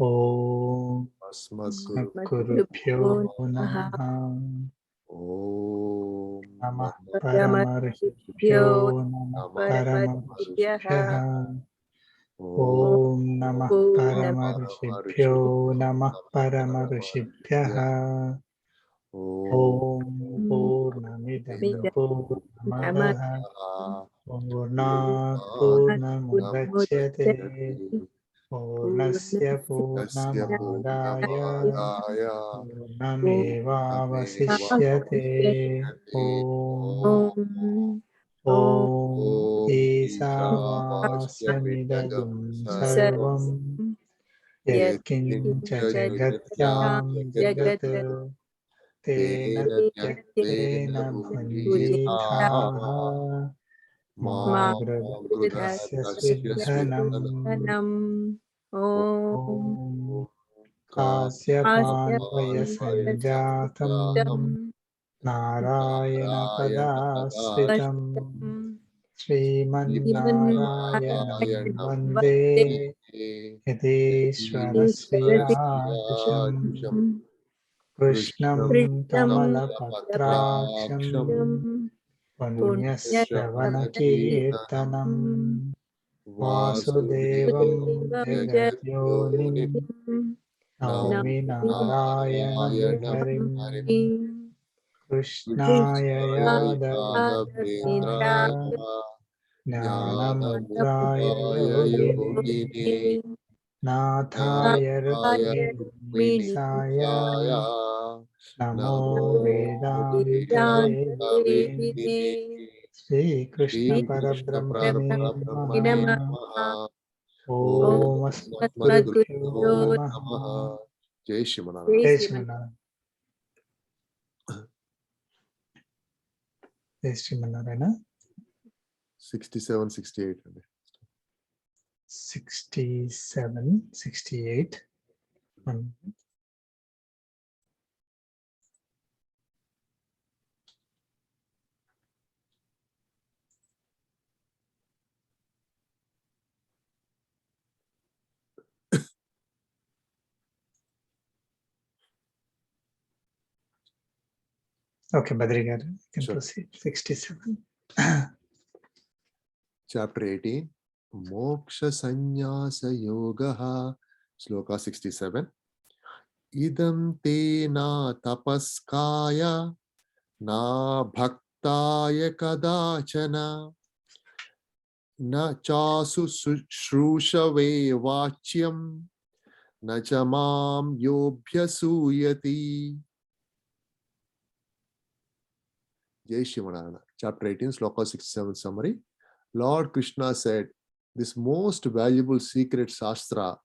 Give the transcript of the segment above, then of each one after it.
Om Asmadgurubhyo Namaha. Om Namah Paramarshibhyo Namah Paramarshibhyaha. Om Namah Paramarshibhyo Namah Paramarshibhyaha. Om Purnamidam Purnamadaha Purnat Purnamudachyate Purnasya Purnamadaya Purnamevavasishyate. Om Isavasyamidagum sarvam Yatkincha Jagatyam Jagat Tena Tyaktena Bhunjithaha Ma Grudasya Svidhanam. Om Kasyapanvaya Sanjatam Narayana Padasritam Srimannarayanam Vande Yadishvara Sriyadisham Krishnam Kamalapatraksham Punyasravanakirtanam Vasudevam Jagatyonim Navami Narayanam Harim Krishnaya Yadavraya Jnanamudraya Yogini Nathaya Rukminisaya Namo Vedanta Vedini Sri Krishna Parabrahmane Namaha. Om Asmadgurubhyo Namaha. Jai Shimana. Jai Shrimana. Jai Shrimanarayana. 67, 68. 67, 68. Okay, Badrigar, you can proceed. 67. Chapter 18. Moksha Sannyasa Yogaha. Sloka 67. Idam te na tapaskaya na bhaktaya kadachana na chasu shrushave vachyam na chamam yobhyasuyati. Jai Shivanarana. Chapter 18, Sloka 67 summary. Lord Krishna said, this most valuable secret Shastra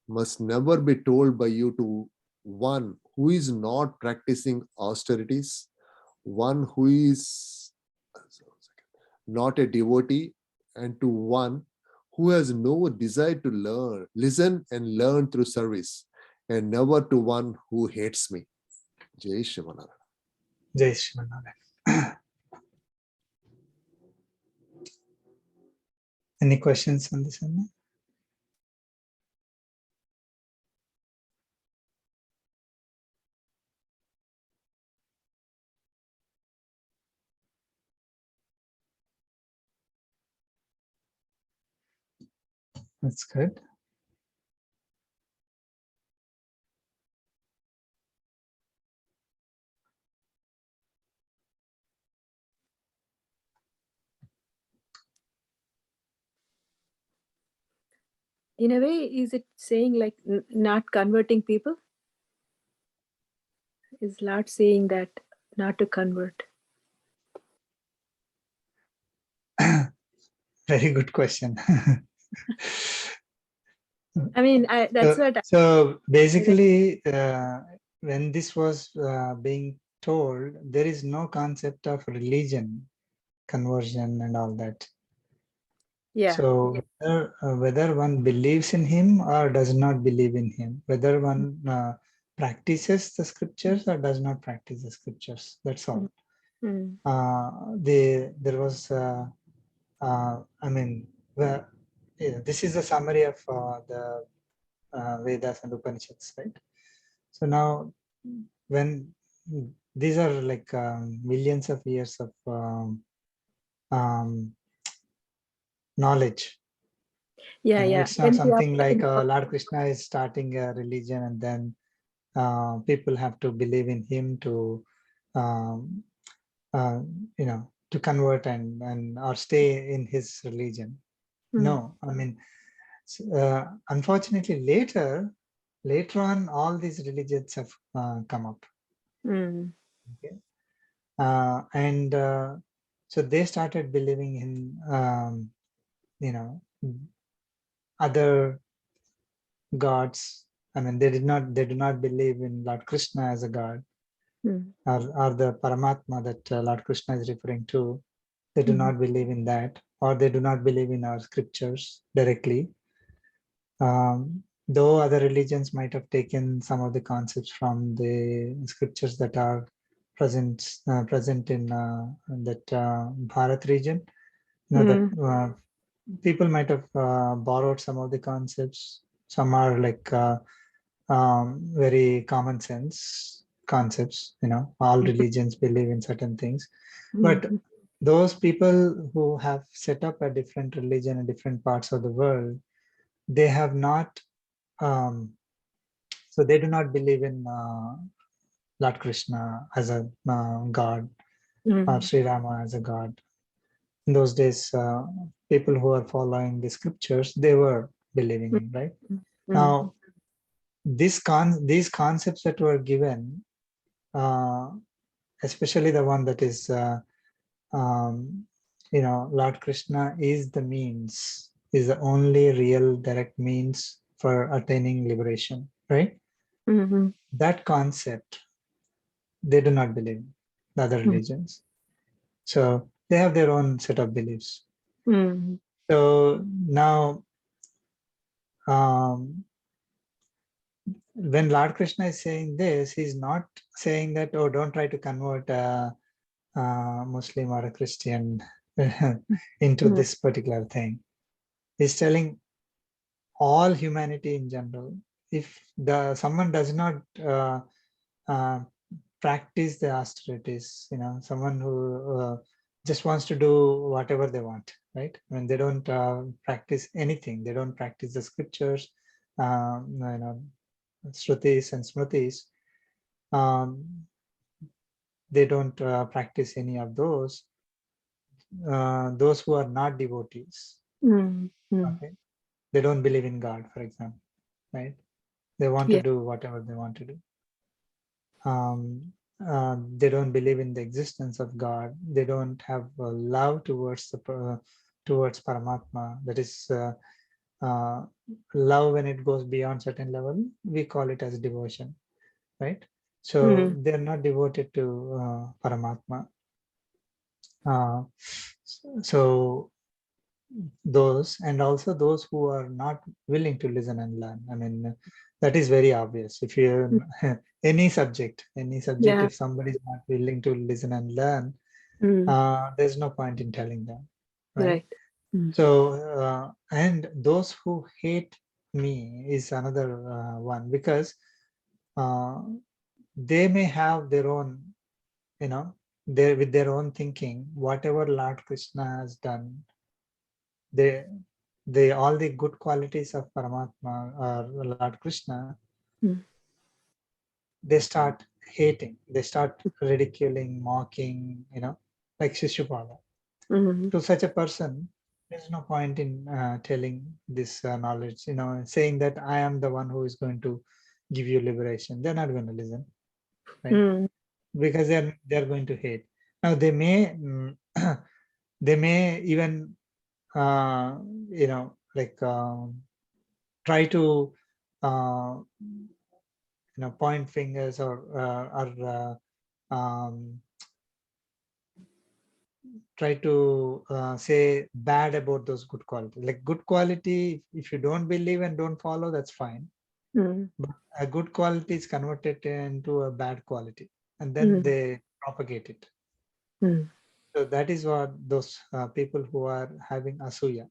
must never be told by you to one who is not practicing austerities, one who is not a devotee, and to one who has no desire to learn, listen and learn through service, and never to one who hates me. Jai Shivanarana. Jai Shrimanarayana. Any questions on this one? That's good. In a way, is it saying like not converting people? Is Lord saying that not to convert? Very good question. I mean, that's what. So basically, when this was being told, there is no concept of religion, conversion, and all that. Yeah. So whether one believes in him or does not believe in him, whether one practices the scriptures or does not practice the scriptures, that's all. There was, I mean, this is a summary of the Vedas and Upanishads, right? So now, when these are like millions of years of um, knowledge. Yeah, yeah. It's not When we are something like Lord Krishna is starting a religion and then people have to believe in him to, um, to convert and or stay in his religion. No, I mean, unfortunately, later on, all these religions have come up. Okay? And so they started believing in, other gods. I mean, they do not believe in Lord Krishna as a god, or the Paramatma that Lord Krishna is referring to. They do not believe in that, or they do not believe in our scriptures directly. Though other religions might have taken some of the concepts from the scriptures that are present in that Bharat region, that people might have borrowed some of the concepts. Some are like very common sense concepts. All religions believe in certain things, but those people who have set up a different religion in different parts of the world, they have not. So they do not believe in Lord Krishna as a god, or Sri Rama as a god. In those days, people who are following the scriptures, they were believing in, right? Now, these concepts that were given, especially the one that is, Lord Krishna is the means, is the only real direct means for attaining liberation, right? That concept, they do not believe in the other religions. So they have their own set of beliefs. So now, when Lord Krishna is saying this, he's not saying that, oh, don't try to convert a Muslim or a Christian into this particular thing. He's telling all humanity in general. If someone does not practice the austerities, someone who just wants to do whatever they want, right? When they don't practice anything, they don't practice the scriptures, Shrutis and Smritis, they don't practice any of those. Those who are not devotees, okay, they don't believe in God, for example, right? They want to do whatever they want to do. They don't believe in the existence of God. They don't have love towards towards Paramatma. That is love when it goes beyond certain level. We call it as devotion, right? So they're not devoted to Paramatma. So those, and also those who are not willing to listen and learn. I mean, that is very obvious. If you any subject, if somebody is not willing to listen and learn, there's no point in telling them, right? So and those who hate me is another one, because they may have their own, with their own thinking, whatever Lord Krishna has done, they all the good qualities of Paramatma or Lord Krishna, they start hating, they start ridiculing, mocking, like Shishupala. To such a person, there's no point in telling this knowledge, saying that I am the one who is going to give you liberation. They're not going to listen, right? Because they're going to hate. Now they may they may even like try to point fingers, or try to say bad about those good qualities. Like good quality, if you don't believe and don't follow, that's fine. But a good quality is converted into a bad quality, and then they propagate it. So that is what those people who are having asuya,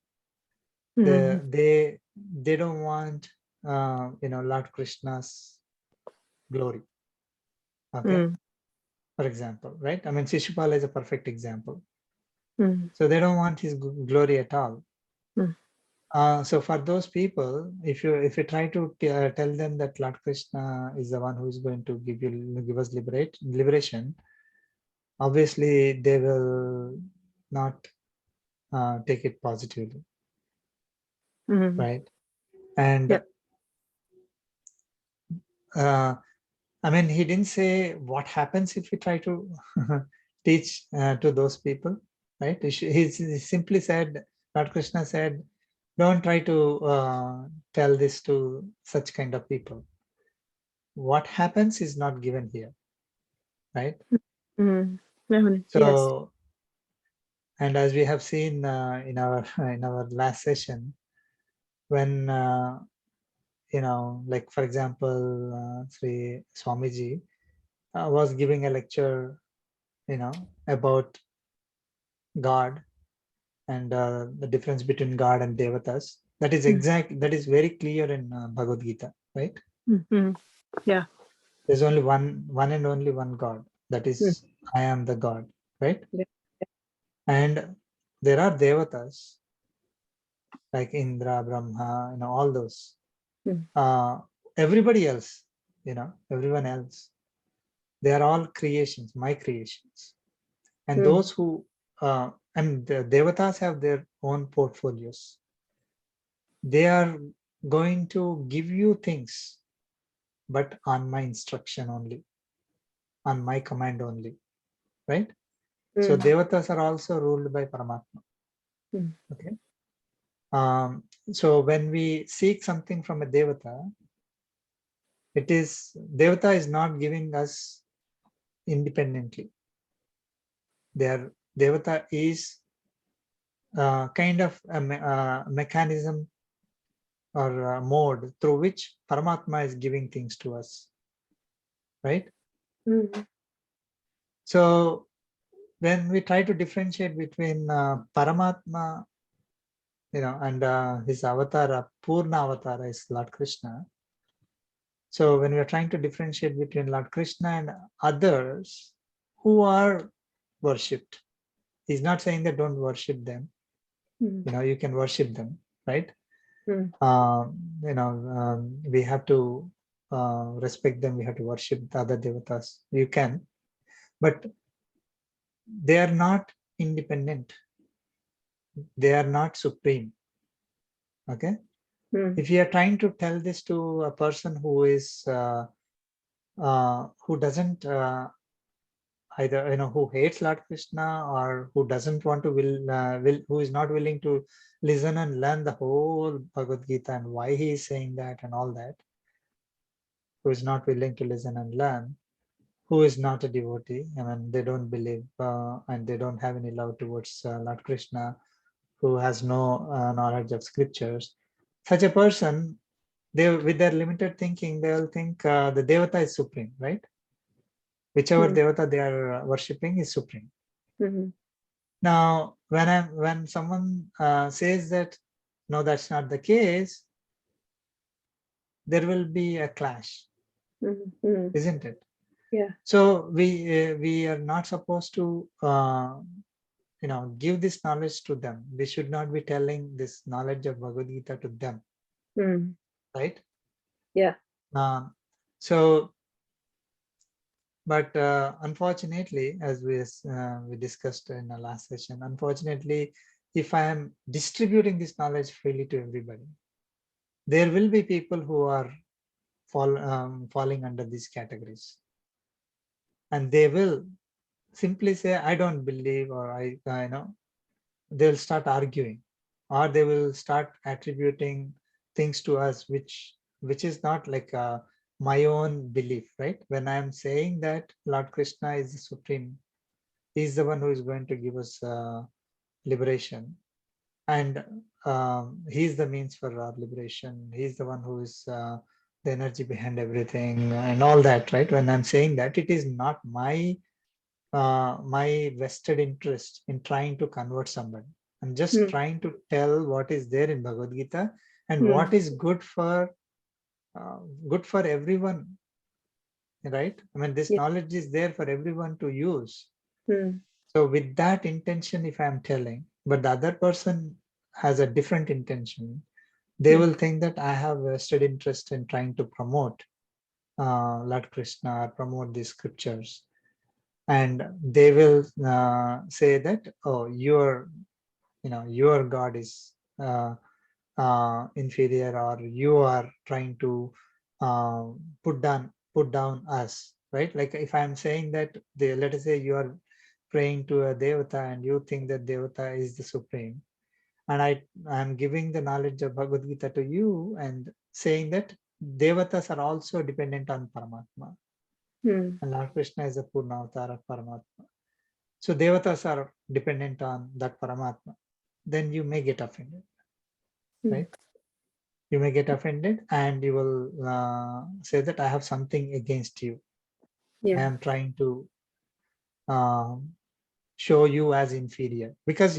they don't want Lord Krishna's glory. Okay, for example, right? I mean, Shishupala is a perfect example. So they don't want his glory at all. So for those people, if you try to tell them that Lord Krishna is the one who is going to give us liberation, obviously they will not take it positively, right? And I mean, he didn't say what happens if we try to teach to those people, right? He simply said, Lord Krishna said, don't try to tell this to such kind of people. What happens is not given here, right? So, and as we have seen in our last session, when like for example, Sri Swamiji was giving a lecture, about God and the difference between God and Devatas. That is that is very clear in Bhagavad Gita, right? Yeah. There's only one and only one God. That is, I am the God, right? Yeah. And there are Devatas like Indra, Brahma, all those. Everybody else, everyone else, they are all creations, my creations. And those who, and the Devatas have their own portfolios. They are going to give you things, but on my instruction only, on my command only, right? So Devatas are also ruled by Paramatma. Okay. So when we seek something from a Devata, Devata is not giving us independently. Devata is kind of a mechanism or a mode through which Paramatma is giving things to us, right? So when we try to differentiate between Paramatma, and his avatar, Purna avatar is Lord Krishna. So when we are trying to differentiate between Lord Krishna and others who are worshipped, he's not saying that don't worship them. You can worship them, right? We have to respect them. We have to worship the other devatas. You can, but they are not independent. They are not supreme. Okay. If you are trying to tell this to a person who is who doesn't either who hates Lord Krishna or who doesn't want to who is not willing to listen and learn the whole Bhagavad Gita and why he is saying that and all that, who is not willing to listen and learn, who is not a devotee, I mean they don't believe and they don't have any love towards Lord Krishna, who has no knowledge of scriptures, such a person, they with their limited thinking, they will think the Devata is supreme, right? Whichever Devata they are worshipping is supreme. Now, when someone says that no, that's not the case, there will be a clash, isn't it? Yeah. So we are not supposed to give this knowledge to them. We should not be telling this knowledge of Bhagavad Gita to them, right? Yeah. So, but unfortunately, as we discussed in the last session, unfortunately, if I am distributing this knowledge freely to everybody, there will be people who are falling under these categories, and they will simply say, "I don't believe," or they'll start arguing, or they will start attributing things to us which is not like my own belief, right? When I'm saying that Lord Krishna is the supreme, he's the one who is going to give us liberation, and he's the means for our liberation, he's the one who is the energy behind everything and all that, right? When I'm saying that, it is not my vested interest in trying to convert somebody. I'm just trying to tell what is there in Bhagavad Gita and what is good for good for everyone, right? I mean, this knowledge is there for everyone to use. So with that intention, if I'm telling, but the other person has a different intention, they will think that I have vested interest in trying to promote Lord Krishna or promote these scriptures. And they will say that, oh, your God is inferior, or you are trying to put down us, right? Like if I'm saying that, let us say you are praying to a devata and you think that devata is the supreme, and I'm giving the knowledge of Bhagavad Gita to you and saying that devatas are also dependent on Paramatma. And Lord Krishna is a Purna avatar of Paramatma. So devatas are dependent on that Paramatma. Then you may get offended, right? You may get offended and you will say that I have something against you. I am trying to show you as inferior because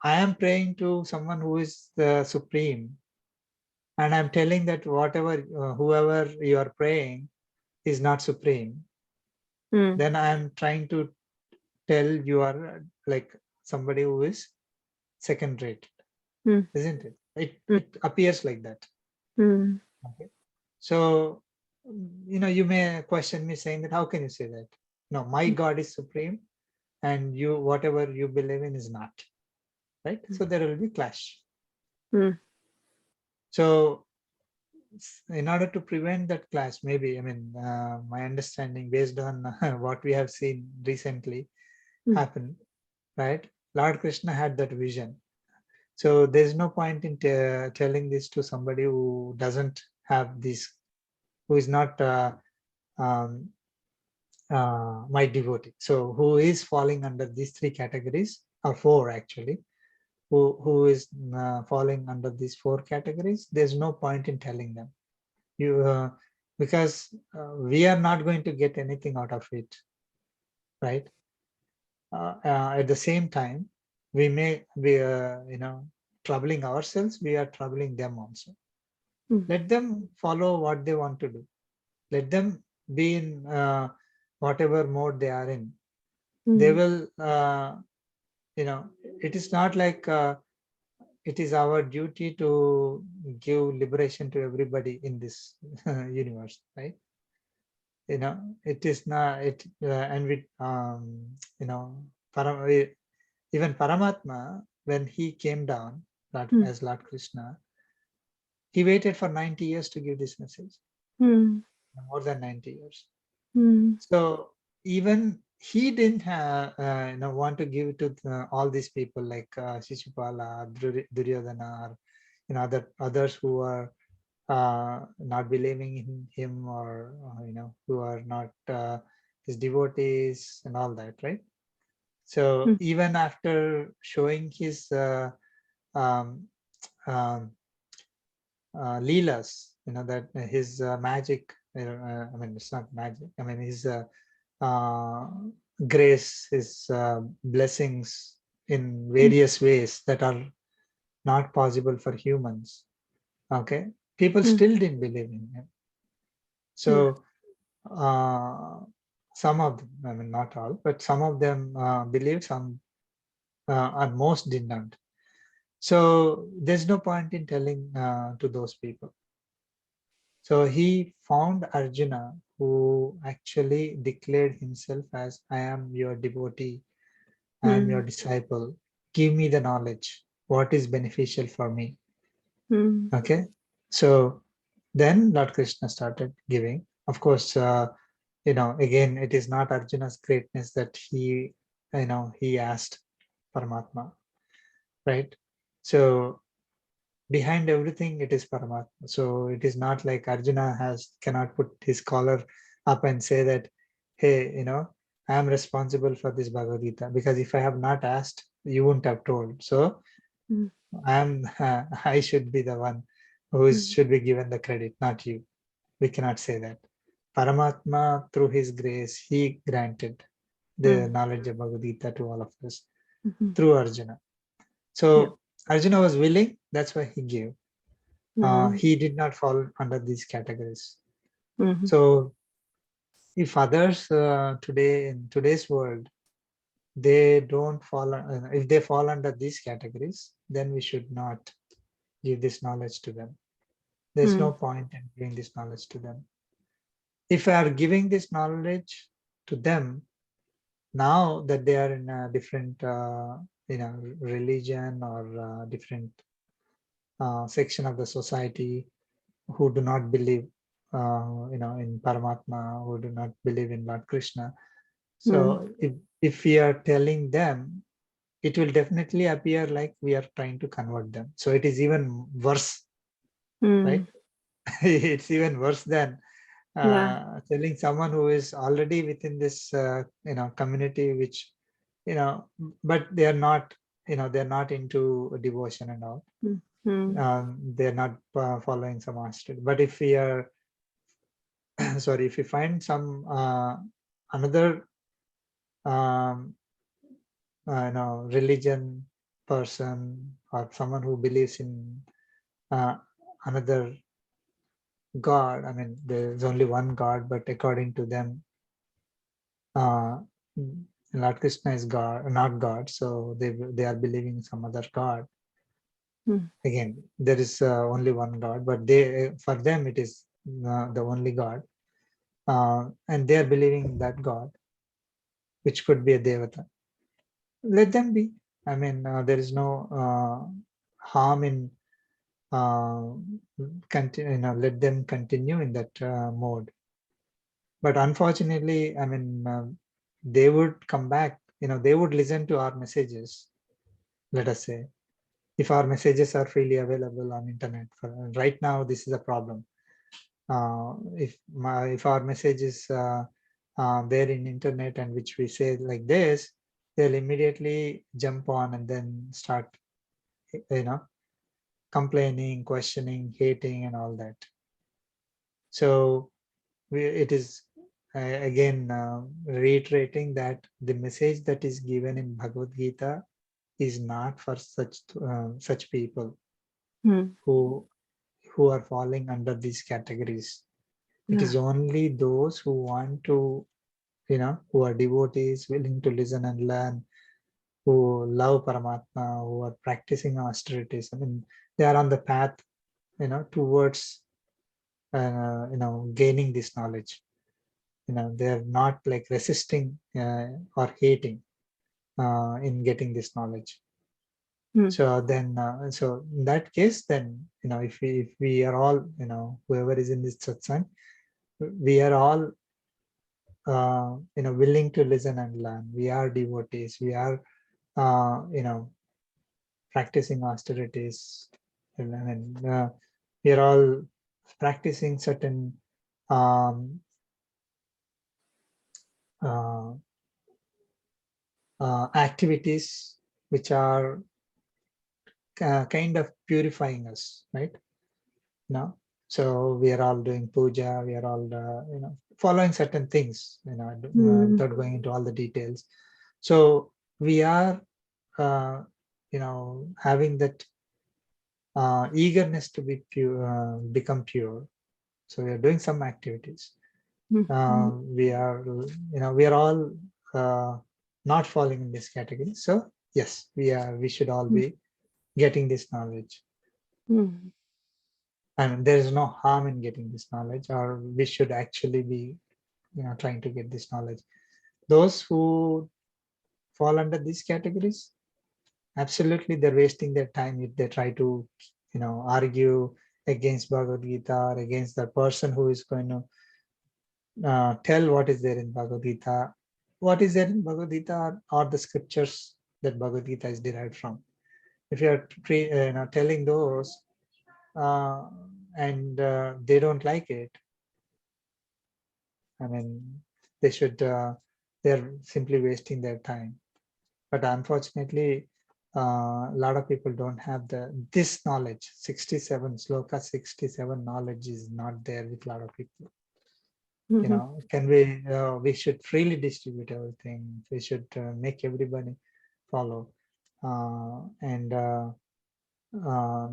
I am praying to someone who is the supreme, and I'm telling that whoever you are praying is not supreme. Then I'm trying to tell you are like somebody who is second rate, isn't it? It appears like that. Okay. So, you may question me saying that, how can you say that? No, my God is supreme and whatever you believe in is not, right? So there will be clash. So in order to prevent that clash, maybe, my understanding based on what we have seen recently happen, right? Lord Krishna had that vision. So there's no point in telling this to somebody who doesn't have this, who is not my devotee. So who is falling under these three categories, or four actually, who is falling under these four categories, there's no point in telling them. Because we are not going to get anything out of it, right? At the same time, we may be, troubling ourselves, we are troubling them also. Let them follow what they want to do. Let them be in whatever mode they are in. They will, it is not like it is our duty to give liberation to everybody in this universe, right? It is not, and with, even Paramatma, when he came down as Lord Krishna, he waited for 90 years to give this message. More than 90 years. So even he didn't have, want to give it to all these people like Shishupala, Duryodhana, or others who are not believing in him, or who are not his devotees and all that, right? So even after showing his um, um, leelas, that his magic, it's not magic, his grace, his blessings in various ways that are not possible for humans. Okay, people still didn't believe in him. So some of them, not all, but some of them believed, some and most did not. So there's no point in telling to those people. So he found Arjuna, who actually declared himself as, I am your devotee, I am your disciple, give me the knowledge, what is beneficial for me. Okay, so then Lord Krishna started giving. Of course, again, it is not Arjuna's greatness that he asked Paramatma, right? So behind everything, it is Paramatma. So it is not like Arjuna cannot put his collar up and say that, hey, I am responsible for this Bhagavad Gita, because if I have not asked, you wouldn't have told. So I should be the one who should be given the credit, not you. We cannot say that. Paramatma, through his grace, he granted the knowledge of Bhagavad Gita to all of us through Arjuna. So Arjuna was willing, that's why he gave. He did not fall under these categories. Mhm. So if others today in today's world, they don't fall, if they fall under these categories, then we should not give this knowledge to them. There's no point in giving this knowledge to them. If I are giving this knowledge to them, now that they are in a different religion or different section of the society, who do not believe in Paramatma, who do not believe in Lord Krishna. So if we are telling them, it will definitely appear like we are trying to convert them. So it is even worse, right? It's even worse than telling someone who is already within this community, which but they are not they're not into devotion and all. They're not following some master. But if we are sorry, if we find some another religion person or someone who believes in another God, I mean, there's only one God, but according to them, Lord Krishna is God, not God. So they are believing in some other God. Again, there is only one God, but they for them it is the only God, and they are believing in that God, which could be a Devata. Let them be. I mean, there is no harm in continue. Let them continue in that mode. But unfortunately, I mean, they would come back. They would listen to our messages. Let us say, if our messages are freely available on internet. Right now, this is a problem. If our message is there in internet and which we say like this, they'll immediately jump on and then start, complaining, questioning, hating, and all that. So it is again reiterating that the message that is given in Bhagavad Gita is not for such people who are falling under these categories. It is only those who want to, who are devotees, willing to listen and learn, who love Paramatma, who are practicing austerities. I mean, they are on the path, towards, gaining this knowledge. They're not like resisting or hating in getting this knowledge. So then, so in that case, then, if we are all, whoever is in this satsang, we are all willing to listen and learn. We are devotees. We are practicing austerities. And we are all practicing certain uh, activities which are kind of purifying us, right? So we are all doing puja. We are all following certain things, without going into all the details. So we are having that eagerness to be pure, become pure. So we are doing some activities. We are all not falling in this category. So yes, we should all be getting this knowledge. And there is no harm in getting this knowledge, or we should actually be trying to get this knowledge. Those who fall under these categories, absolutely they're wasting their time if they try to argue against Bhagavad Gita or against the person who is going to tell what is there in Bhagavad Gita. What is there in Bhagavad Gita are the scriptures that Bhagavad Gita is derived from. If you are telling those and they don't like it, I mean, they should, they're simply wasting their time. But unfortunately, a lot of people don't have this knowledge. 67 sloka, 67 knowledge is not there with a lot of people. Can we should freely distribute everything. We should make everybody follow. And there are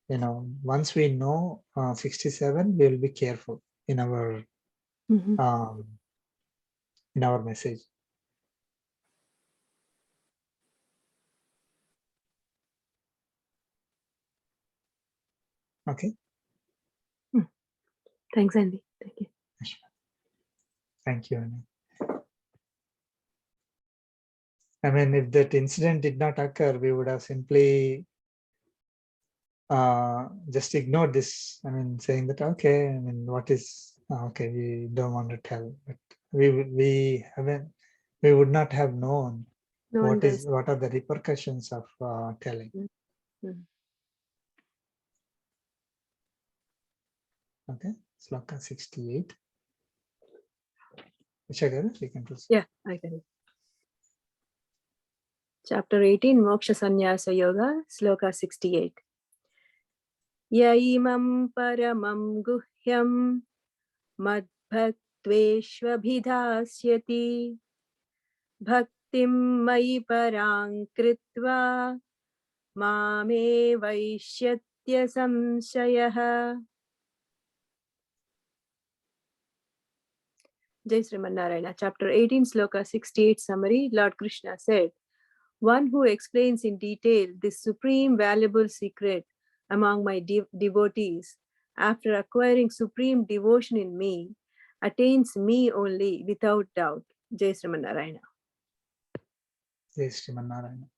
once we know 67, we will be careful in our message. Okay. Thanks, Andy. Thank you. Thank you, Annie. I mean, if that incident did not occur, we would have simply just ignored this. I mean, saying that, okay, I mean, what is, okay, we don't want to tell, but we would not have known what are the repercussions of telling. Okay, Sloka 68. Vishakara, you can proceed. Yeah, I can. Chapter 18, Moksha Sannyasa Yoga, Sloka 68. Yaimam paramam guhyam madbhaktveshvabhidhasyati bhaktim mayi parang kritva mame vaishyatya samshayah. Jai Sriman Narayana. Chapter 18, Sloka 68 summary. Lord Krishna said, one who explains in detail this supreme valuable secret among my devotees, after acquiring supreme devotion in me, attains me only without doubt. Jai Sriman Narayana. Jai Sriman Narayana.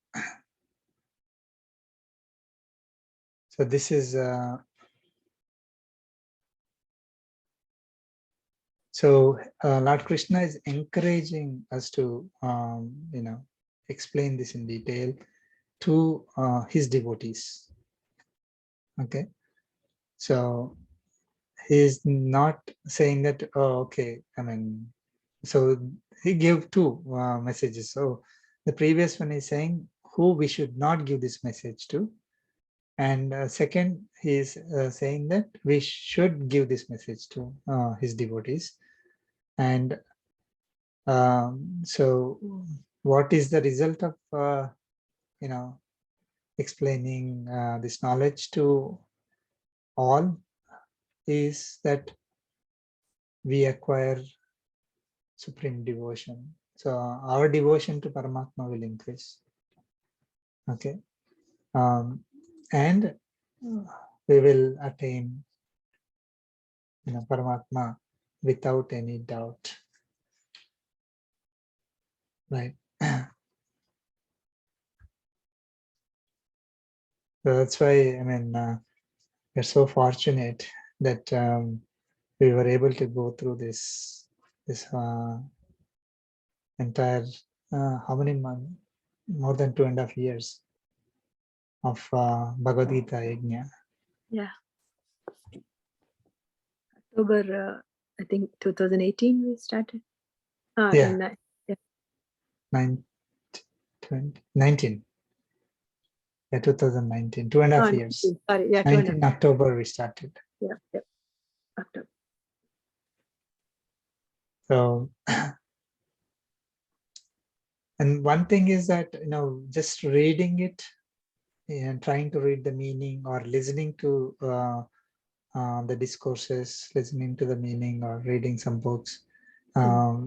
So this is Lord Krishna is encouraging us to explain this in detail to his devotees. Okay, so he is not saying that, oh, okay, I mean, so he gave two messages. So the previous one is saying who we should not give this message to, and second he is saying that we should give this message to his devotees. And so what is the result of explaining this knowledge to all is that we acquire supreme devotion. So our devotion to Paramatma will increase. Okay, and we will attain Paramatma without any doubt. Right. So that's why, I mean, we're so fortunate that we were able to go through this entire, how many months? More than 2.5 years of Bhagavad Gita Yajna. Yeah. October, I think 2018 we started. Yeah. Yeah. 19. Yeah, 2019, 2.5 years. 19, sorry, yeah, 19 October we started. Yeah, October. So, and one thing is that, just reading it and trying to read the meaning or listening to the discourses, listening to the meaning or reading some books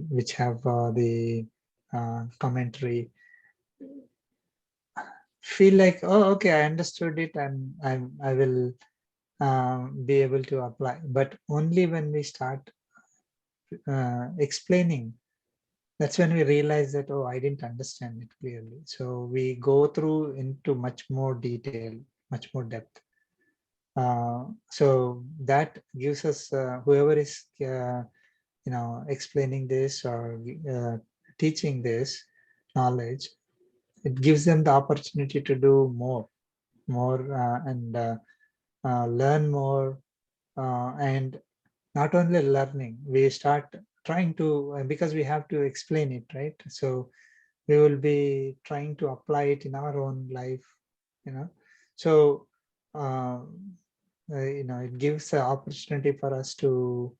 which have the commentary, feel like, oh, okay, I understood it and I will be able to apply. But only when we start explaining, that's when we realize that, oh, I didn't understand it clearly. So we go through into much more detail, much more depth. So that gives us, whoever is explaining this or teaching this knowledge, it gives them the opportunity to do more and learn more, and not only learning, we start trying to, because we have to explain it, right? So we will be trying to apply it in our own life, so it gives the opportunity for us to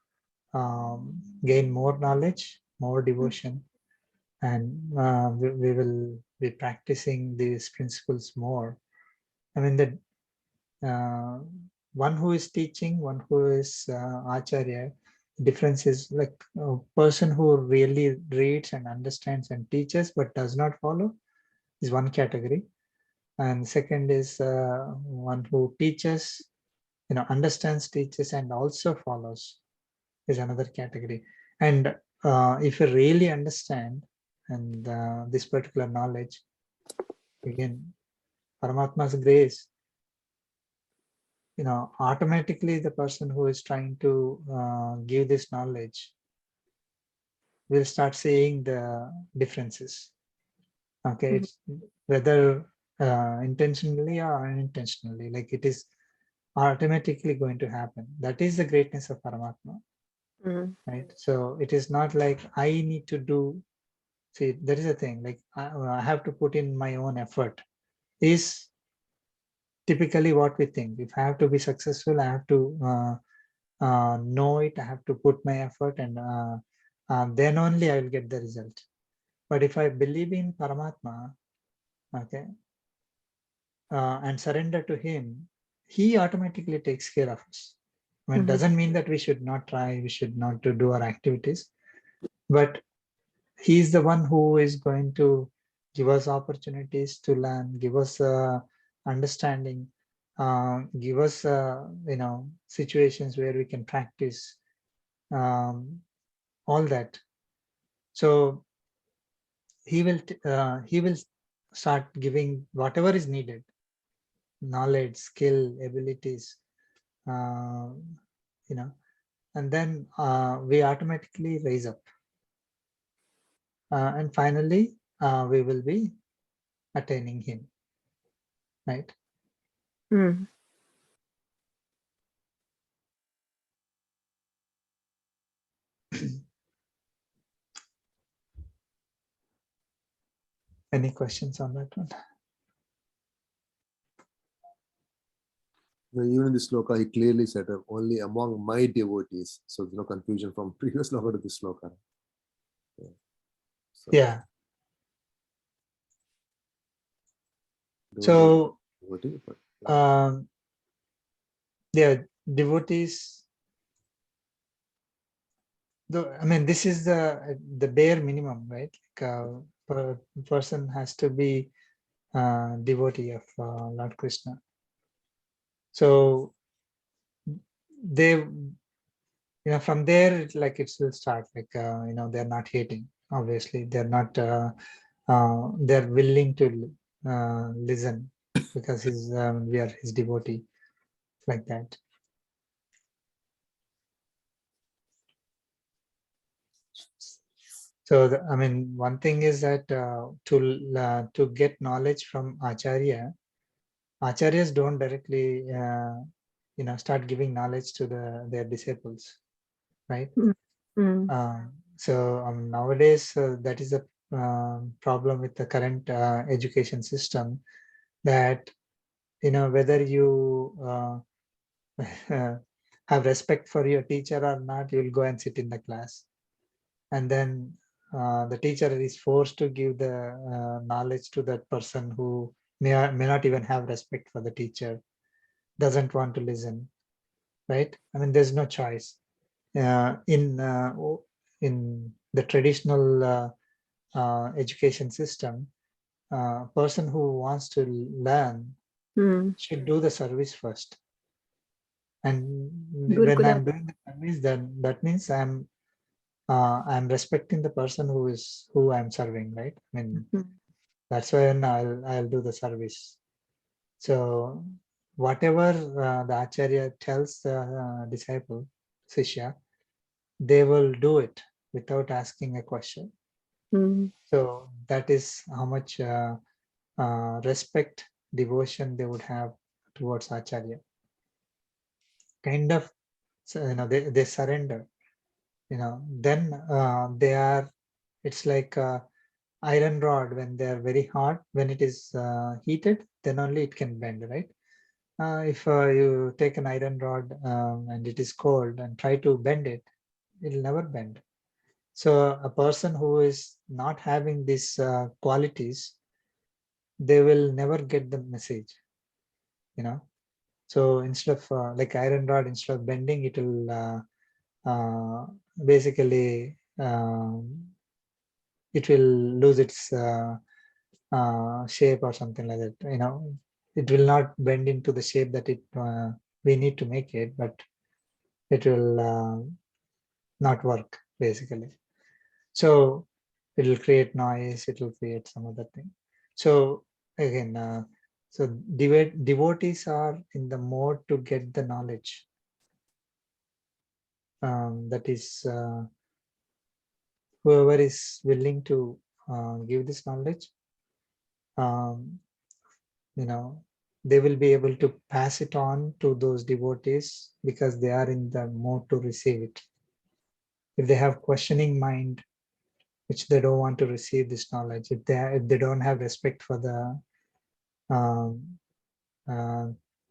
gain more knowledge, more devotion, and we will be practicing these principles more. I mean, one who is teaching, one who is Acharya. Difference is like a person who really reads and understands and teaches but does not follow is one category. And second is one who teaches, understands, teaches, and also follows is another category. And if you really understand and this particular knowledge, again, Paramatma's grace, automatically the person who is trying to give this knowledge will start seeing the differences. Okay, it's whether intentionally or unintentionally, like it is automatically going to happen. That is the greatness of Paramatma, right? So it is not like I need to do. See, there is a thing like I have to put in my own effort. Is typically what we think. If I have to be successful, I have to know it. I have to put my effort, and then only I will get the result. But if I believe in Paramatma, okay, and surrender to him, he automatically takes care of us. I mean, it doesn't mean that we should not try, we should not to do our activities, but he is the one who is going to give us opportunities to learn, give us understanding, give us situations where we can practice all that. So he will start giving whatever is needed, knowledge, skill, abilities, and then we automatically rise up. And finally, we will be attaining him, right? Any questions on that one? Even in this sloka, he clearly said, only among my devotees. So there's no confusion from previous sloka to this sloka. Yeah. So, Yeah. So, devotee, but, yeah, devotees. I mean, this is the bare minimum, right? Like a person has to be devotee of Lord Krishna. So they, from there, like it will start. Like they're not hating. Obviously, they're not. They're willing to listen because we are his devotee, like that. So I mean, one thing is that to get knowledge from Acharyas don't directly start giving knowledge to their disciples, right? So nowadays that is a problem with the current education system, that whether you have respect for your teacher or not, you'll go and sit in the class, and then the teacher is forced to give the knowledge to that person who may not even have respect for the teacher, doesn't want to listen, right? I mean, there's no choice. In the traditional education system, a person who wants to learn should do the service first. And when I'm doing the service, then that means I'm respecting the person who I'm serving, right? I mean, that's when I'll do the service. So whatever the Acharya tells the disciple, Sishya, they will do it without asking a question. So that is how much respect, devotion they would have towards Acharya. Kind of, they surrender. Then they are. It's like iron rod. When they are very hot, when it is heated, then only it can bend, right? If you take an iron rod and it is cold and try to bend it, it will never bend. So a person who is not having these qualities, they will never get the message. So instead of like iron rod, instead of bending, it will basically it will lose its shape or something like that. It will not bend into the shape that we need to make it, but it will not work basically. So it will create noise, it will create some other thing. So again, so devotees are in the mode to get the knowledge. That is, whoever is willing to give this knowledge, they will be able to pass it on to those devotees because they are in the mode to receive it. If they have questioning mind, which they don't want to receive this knowledge, if they don't have respect for the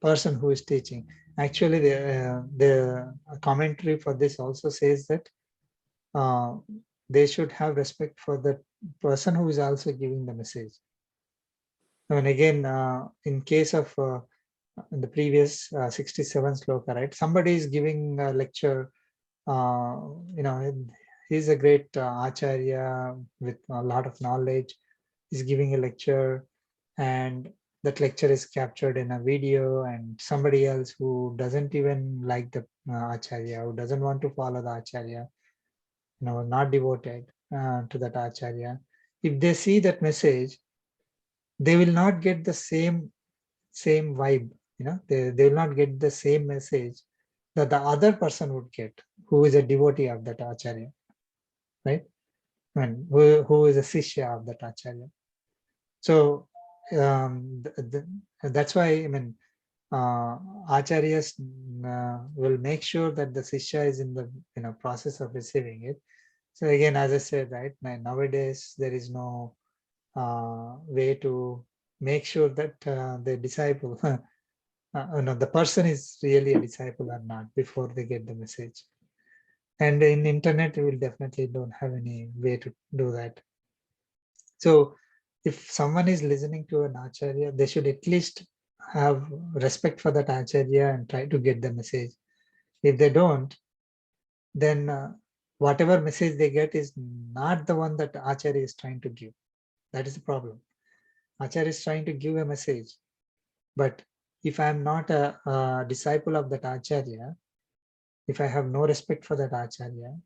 person who is teaching. Actually, the commentary for this also says that they should have respect for the person who is also giving the message. And again, in case of in the previous 67 sloka, right? Somebody is giving a lecture. He's a great acharya with a lot of knowledge. He's giving a lecture, and that lecture is captured in a video, and somebody else who doesn't even like the acharya, who doesn't want to follow the acharya, not devoted to that acharya, if they see that message, they will not get the same vibe. They will not get the same message that the other person would get, who is a devotee of that acharya, right? And who is a shishya of that acharya. So that's why, acharyas will make sure that the shishya is in the process of receiving it. So again, as I said, right, nowadays there is no way to make sure that the disciple, the person is really a disciple or not before they get the message. And in internet, we will definitely don't have any way to do that. So if someone is listening to an acharya, they should at least have respect for that acharya and try to get the message. If they don't, then whatever message they get is not the one that acharya is trying to give. That is the problem. Acharya is trying to give a message, but if I am not a disciple of that acharya, if I have no respect for that acharya,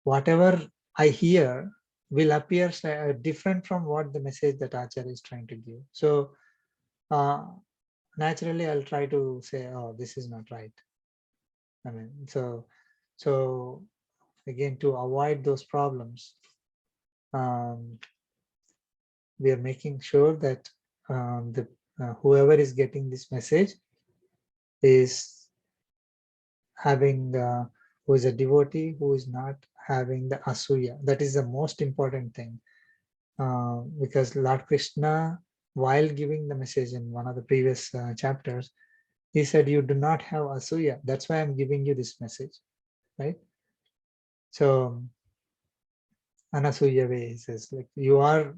whatever I hear will appear different from what the message that acharya is trying to give. So naturally, I'll try to say, oh, this is not right. So again, to avoid those problems, we are making sure that whoever is getting this message is having who is a devotee, who is not having the asuya. That is the most important thing, because Lord Krishna, while giving the message in one of the previous chapters, he said, you do not have asuya. That's why I'm giving you this message, right? So anasuya way, he says, like, you are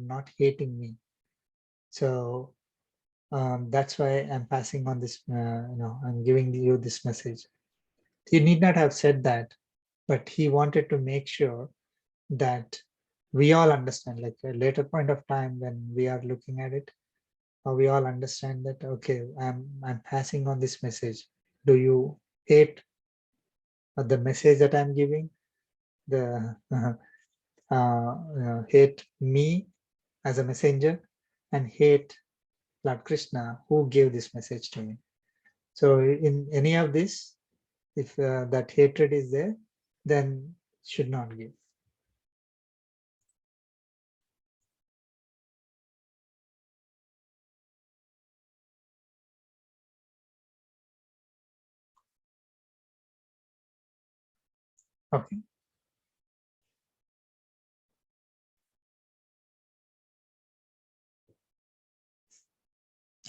not hating me. So that's why I'm passing on this, I'm giving you this message. He need not have said that, but he wanted to make sure that we all understand, like a later point of time when we are looking at it, we all understand that, okay, I'm passing on this message. Do you hate the message that I'm giving? Hate me as a messenger, and hate Lord Krishna who gave this message to me. So in any of this, if that hatred is there, then should not give. Okay.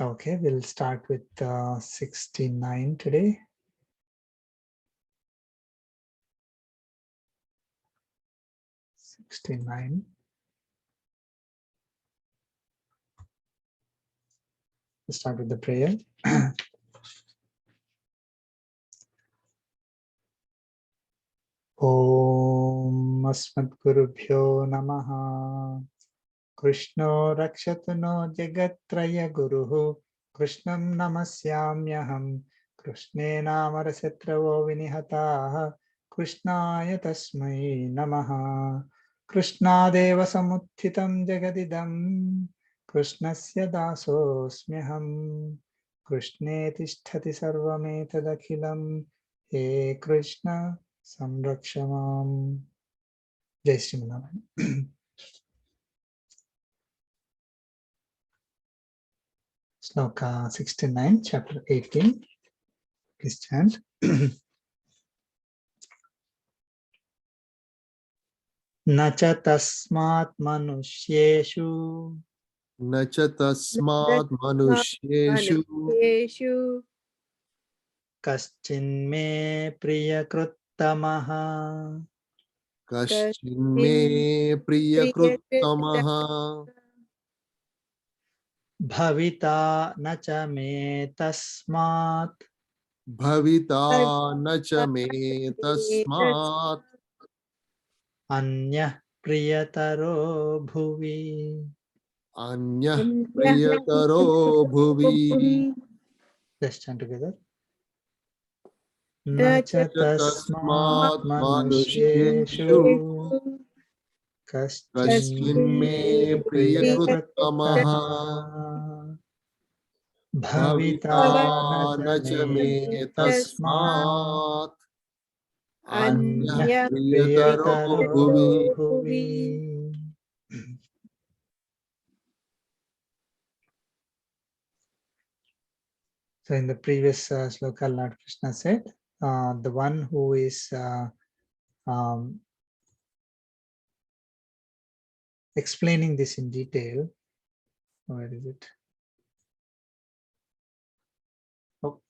Okay, we'll start with 69 today. We'll start with the prayer. Om Asmadgurubhyo Namaha. Krishno Rakshatu no Jagatraya Guruhu. Krishnam Namasyamyaham. Krishne Namarasyatravo Vinihataha. Krishnaya Tasmai Namaha. Krishnadeva Samuthitam Jagadidam. Krishnasya Dasosmyaham. Krishne Tishtati Sarvametadakhilam. He Krishna Samrakshamam. Jai Sri Narayan. Sloka 69, chapter 18. Please chant. Nacha tasmat manushyeshu Nacha tasmat manusheshu Manushyeshu kaschinme priyakruttamaha kasmin Kashchin me priyakruttamaha bhavita nacha me tasmat Bhavita nacha me tasmat anyah priyataro bhuvi. Anyah priyataro bhuvi Let's chant together. Nacha Nacha tasmat tasmat manushyeshu manusheshu Kashchin kaschinme me priyakruttamaha priyakruttamaha bhavita Bhavita nacha nacha me me tasmat tasmat Anyah anyah Anya priyataro priyataro bhuvi bhuvi. So in the previous sloka, Lord Krishna said, the one who is explaining this in detail, where is it? Oh.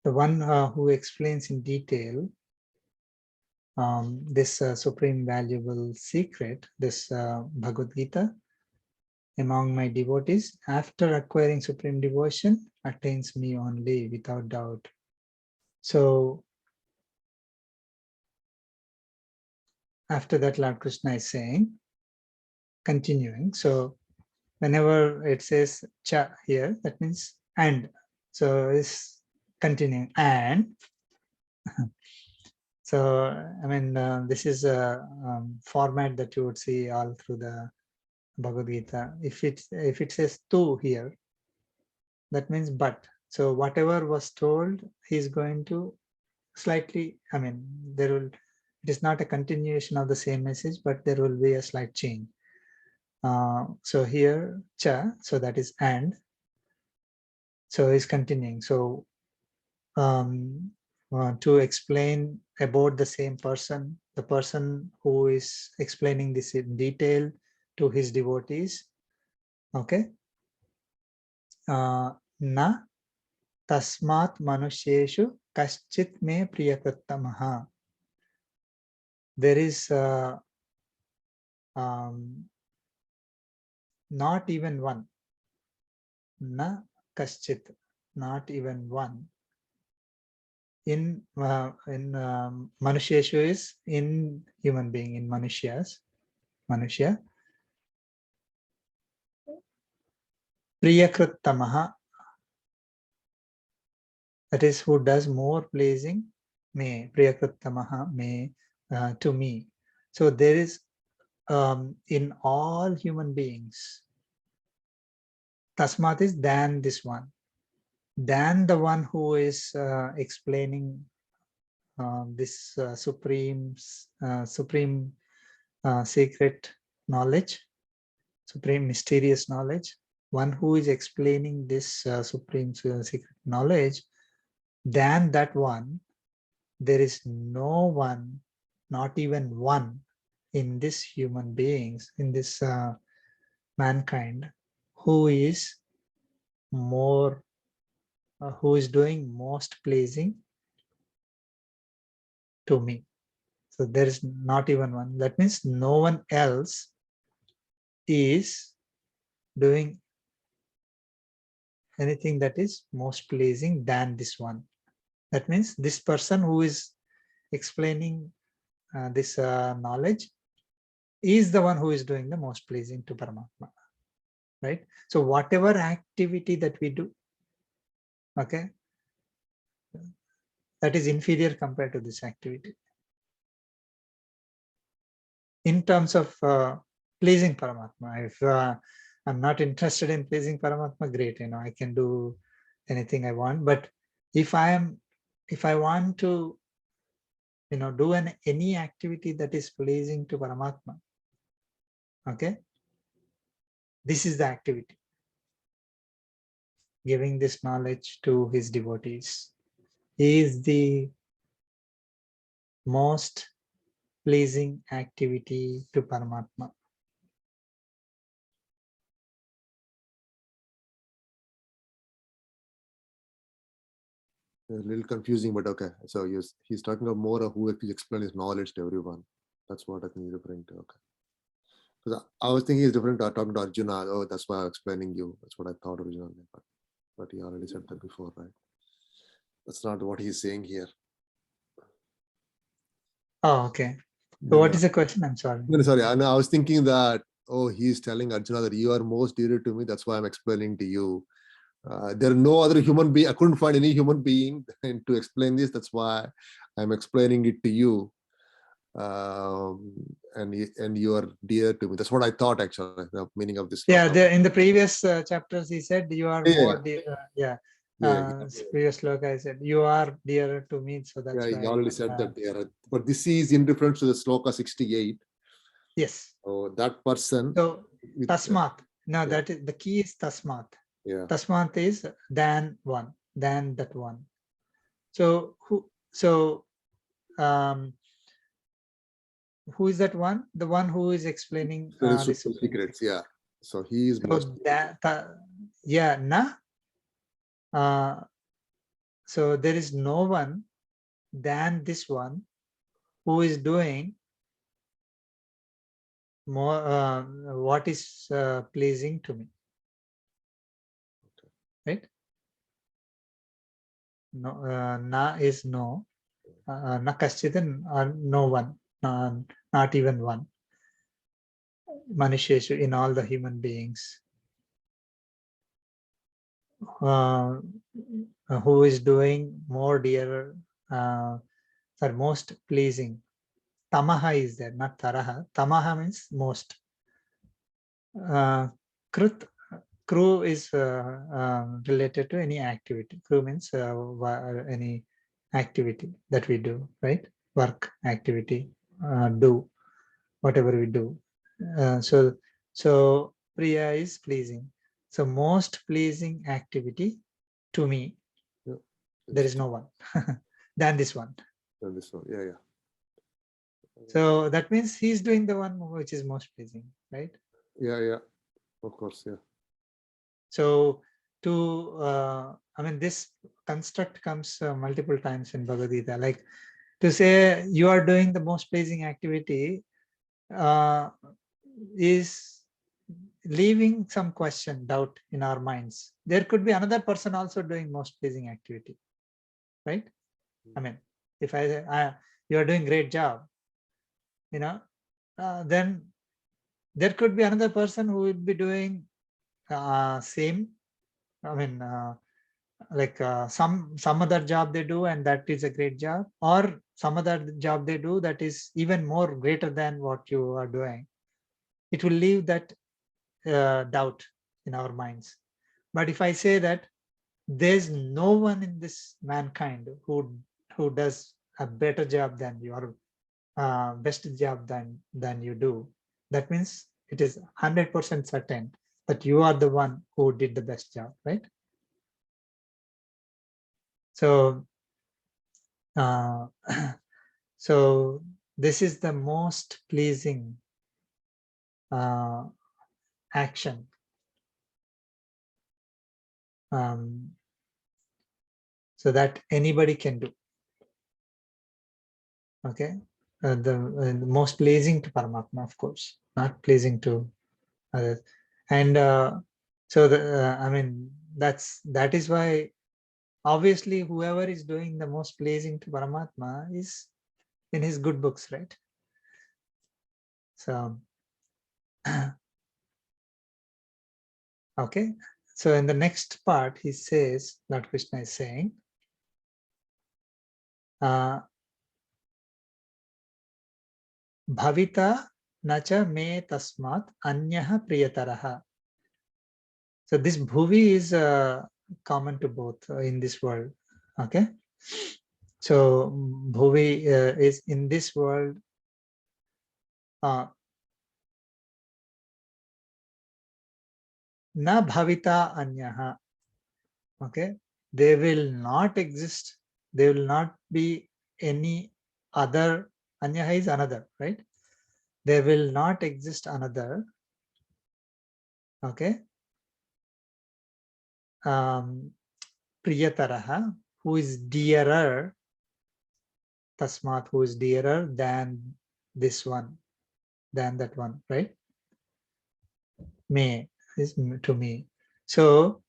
The one who explains in detail this supreme valuable secret, this Bhagavad Gita, among my devotees, after acquiring supreme devotion, attains me only without doubt. So after that, Lord Krishna is saying, continuing. So whenever it says cha here, that means and. So it's continuing and. So I mean, this is a format that you would see all through the Bhagavad Gita. If it says tu here, that means but. So whatever was told, he's going to slightly, I mean, it is not a continuation of the same message, but there will be a slight change. So here, cha, so that is and. So he's continuing. So to explain about the same person, the person who is explaining this in detail to his devotees, okay? Na tasmat manusheshu kaschit me priyakruttamaha. There is not even one. Na kaschit, not even one. In manusheshu is in human being, in manushya. Priyakruttamaha, that is who does more pleasing me, priyakruttamaha me, to me. So there is in all human beings, tasmat is than this one, than the one who is explaining this supreme secret knowledge, supreme mysterious knowledge. One who is explaining this supreme secret knowledge, than that one, there is no one, not even one, in this human beings, in this mankind, who is more, who is doing most pleasing to me. So there is not even one. That means no one else is doing anything that is most pleasing than this one. That means this person who is explaining this knowledge is the one who is doing the most pleasing to Paramatma, right? So whatever activity that we do, okay, that is inferior compared to this activity. In terms of pleasing Paramatma, if I'm not interested in pleasing Paramatma, great, I can do anything I want. But if I want to, do any activity that is pleasing to Paramatma, okay, this is the activity. Giving this knowledge to his devotees is the most pleasing activity to Paramatma. A little confusing, but okay. So he's talking about more of who actually explains his knowledge to everyone. That's what I think he's referring to. Okay. Because I was thinking he's different talking to Arjuna. Oh, that's why I'm explaining you. That's what I thought originally. But he already said that before, right? That's not what he's saying here. Oh, okay. So what is the question? I'm sorry. No, sorry. I was thinking that, he's telling Arjuna that you are most dear to me. That's why I'm explaining to you. There are no other human being. I couldn't find any human being to explain this. That's why I'm explaining it to you. And you are dear to me. That's what I thought, actually, the meaning of this. Yeah, in the previous chapters, he said you are more dear. Previous sloka, I said you are dearer to me. So that's why. He already said that there. But this is in reference to the sloka 68. Yes. So that person. So tasmat. No, that is the key is tasmat. Yeah. Tasmat is than one, than that one. So who is that one? The one who is explaining the secrets. Yeah. So he is most. So there is no one than this one who is doing more what is pleasing to me, right? No, na is no, na kaschidan, no one, not even one. Manisheshu, in all the human beings, who is doing more dearer, or most pleasing. Tamaha is there, not taraha. Tamaha means most. Kru is related to any activity. Kru means any activity that we do, right? Work, activity, do, whatever we do. So Priya is pleasing. So most pleasing activity to me, there is no one than this one. Than this one, yeah. So that means he's doing the one which is most pleasing, right? Yeah, of course, yeah. So this construct comes multiple times in Bhagavad Gita, like to say you are doing the most pleasing activity is leaving some question, doubt in our minds. There could be another person also doing most pleasing activity, right? If I say you are doing great job, then there could be another person who would be doing same. Some other job they do and that is a great job, or some other job they do that is even more greater than what you are doing. It will leave that doubt in our minds. But if I say that there's no one in this mankind who does a better job than you, or best job than you do, that means it is 100% certain that you are the one who did the best job, right? So so this is the most pleasing action so that anybody can do. Okay, the most pleasing to Paramatma, of course, not pleasing to others. And so that is why obviously whoever is doing the most pleasing to Paramatma is in his good books, right? So, okay. So in the next part, he says, Lord Krishna is saying, Bhavita nacha me tasmat anyaha priyataraha. So this bhuvi is common to both in this world. Okay. So bhuvi is in this world. Na bhavita anyaha. Okay. They will not exist. There will not be any other. Anyaha is another, right? There will not exist another. Okay. Priyataraha, who is dearer, tasmat, who is dearer than this one, than that one, right? Me is to me. So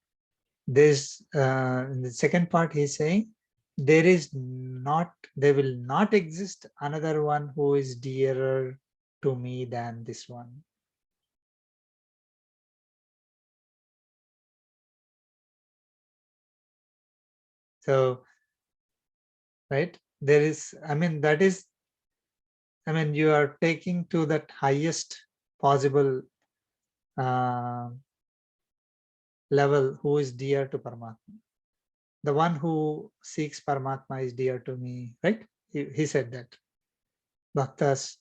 this in the second part he's saying there will not exist another one who is dearer to me than this one. So, right, there is, I mean, that is, I mean, you are taking to that highest possible level who is dear to Paramatma. The one who seeks Paramatma is dear to me, right? He said that. Bhaktas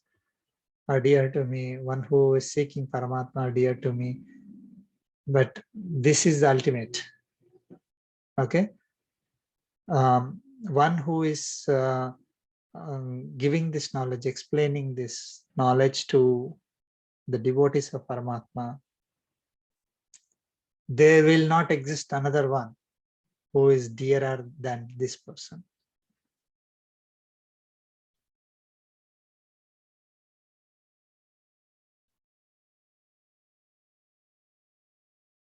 are dear to me, one who is seeking Paramatma are dear to me. But this is the ultimate. Okay. One who is giving this knowledge, explaining this knowledge to the devotees of Paramatma, there will not exist another one who is dearer than this person.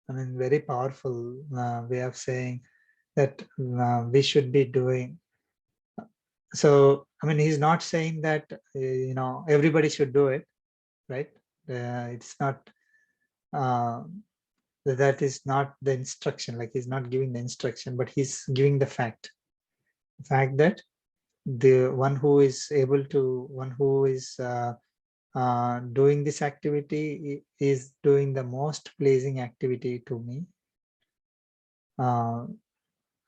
I mean, very powerful way of saying that we should be doing. So, I mean, he's not saying that, everybody should do it, right? It's not, that is not the instruction, like he's not giving the instruction, but he's giving the fact that the one who is able to, one who is doing this activity is doing the most pleasing activity to me.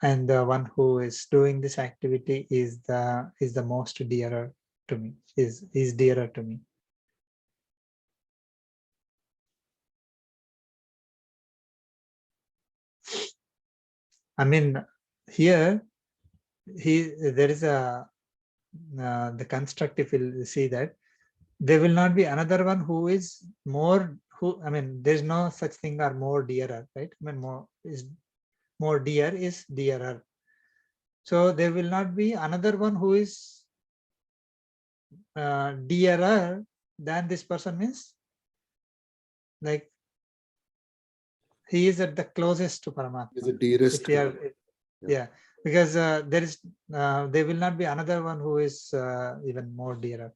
And the one who is doing this activity is the most dearer to me, is dearer to me. I mean, here there is a the construct, if you'll see that there will not be another one who is more, who, I mean, there's no such thing are more dearer, right? I mean, more dear is dearer. So there will not be another one who is dearer than this person, means like he is at the closest to Paramatma. Is the dearest. Yeah, because there will not be another one who is even more dearer.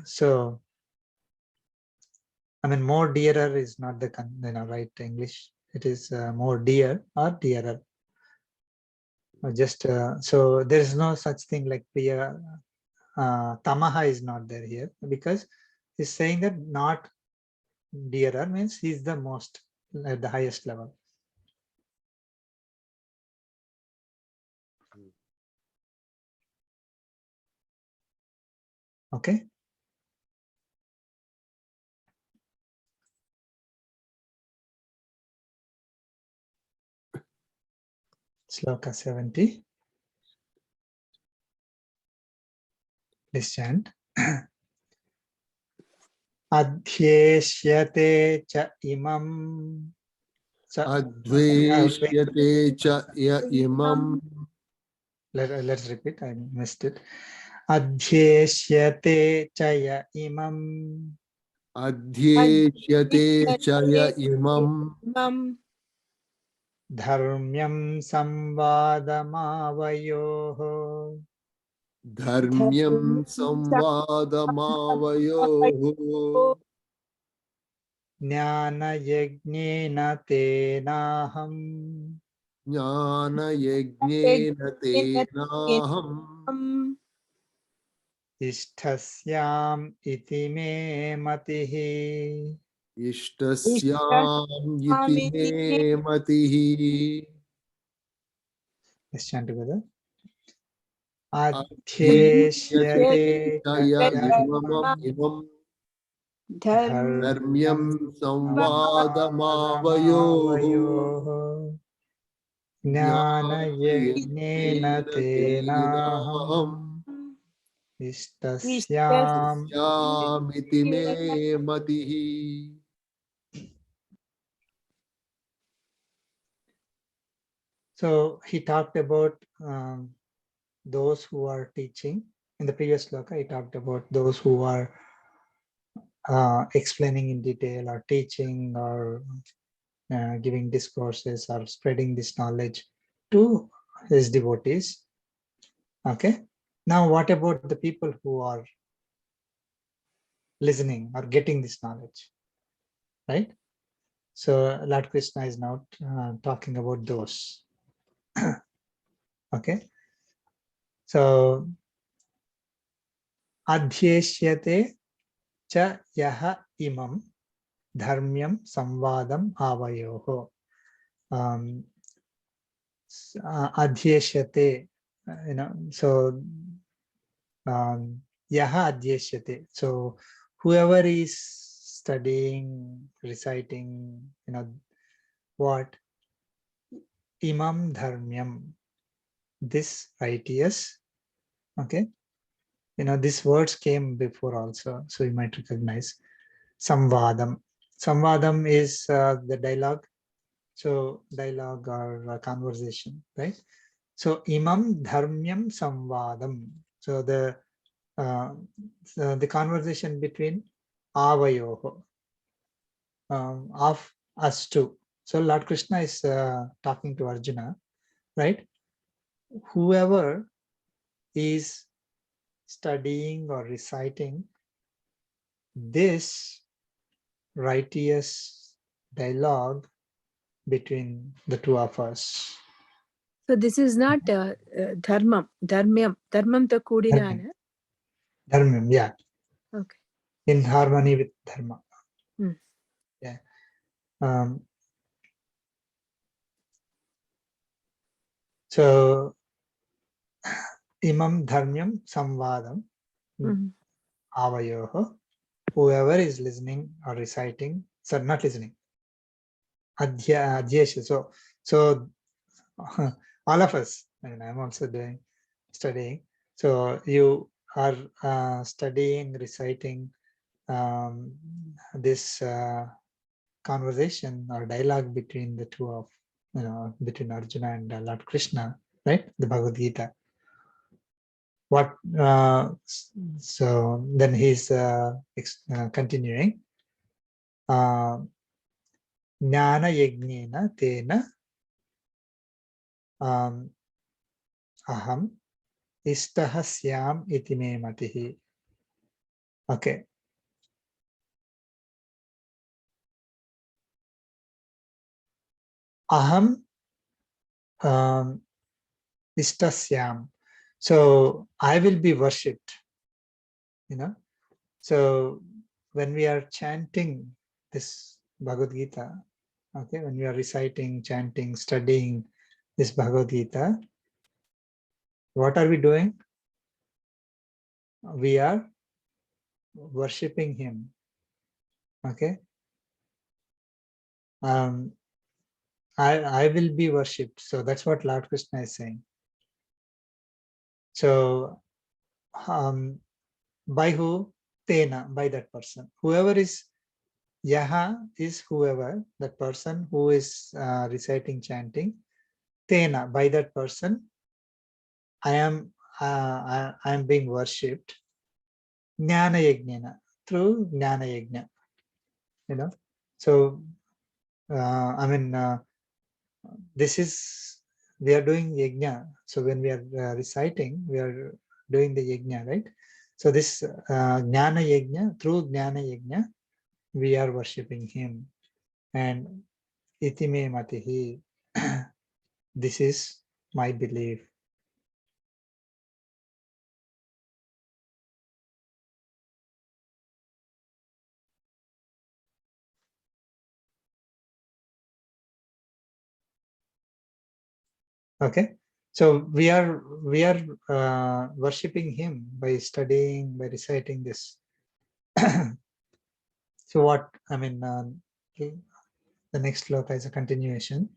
So, I mean, more dearer is not the right English. It is more dear or dearer. Just so there is no such thing like priya. Tamaha is not there here because he's saying that not dearer means he's the most at the highest level. Okay. Sloka 70. Please chant. Adhyeshyate cha imam. Adveshyate cha imam. Let's repeat. I missed it. Adhyeshyate cha imam. Adhyeshyate cha imam. Dharmyam samvadamavayoho. Dharmyam samvadamavayoho. Jnana yajnena tenaham Jnana yajnena tenaham. ishtasyam iti me matihi. Ishtasyam iti me matihi. Let's chant together. Adhyeshyate Adhyeshyate chaya chayam imam dharmyam dharmyam samvadamavayoho. samvadamavayoho jnana Jnana yajnena yajnena tenaham tenaham. ishtasyam. Yamiti me matihi. So he talked about those who are teaching. In the previous sloka, he talked about those who are explaining in detail or teaching or giving discourses or spreading this knowledge to his devotees. Okay. Now, what about the people who are listening or getting this knowledge, right? So Lord Krishna is now talking about those. Okay. So adhyeshyate cha yaha imam dharmyam samvadam avayoho. Adhyeshyate, so yaha adhyeshyate. So whoever is studying, reciting, what? Imam dharmyam, this righteous. Okay. These words came before also, so you might recognize. Samvadam. Samvadam is the dialogue. So dialogue or conversation, right? So imam dharmyam samvadam. So the conversation between avayoho, of us two. So Lord Krishna is talking to Arjuna, right? Whoever is studying or reciting this righteous dialogue between the two of us. So this is not dharmam to kudinana. Dharmam, yeah. Okay. In harmony with dharma. Yeah. So imam dharmyam samvadam avayoho. Whoever is listening or reciting, so not listening. Adhyesha. So all of us, and I'm also studying. So you are studying, reciting this conversation or dialogue between the two of, between Arjuna and Lord Krishna, right? The Bhagavad Gita. What? So then he's continuing. Jnana yajnena tena aham istaha syam iti me matihi. Okay. Aham istasyam. So I will be worshipped. So when we are chanting this Bhagavad Gita, okay, when we are reciting, chanting, studying this Bhagavad Gita, what are we doing? We are worshipping him. Okay. I will be worshipped. So that's what Lord Krishna is saying. So by who? Tena, by that person. Whoever is Yaha is whoever, that person who is reciting, chanting. Tena, by that person, I am being worshipped. Jnana yajnana, through Jnana yajna. So this is, we are doing yajna. So when we are reciting, we are doing the yajna, right? So this Jnana Yajna, through Jnana Yajna, we are worshipping him. And itime matihi, this is my belief. Okay, so we are worshipping him by studying, by reciting this. So what I mean, the next sloka is a continuation.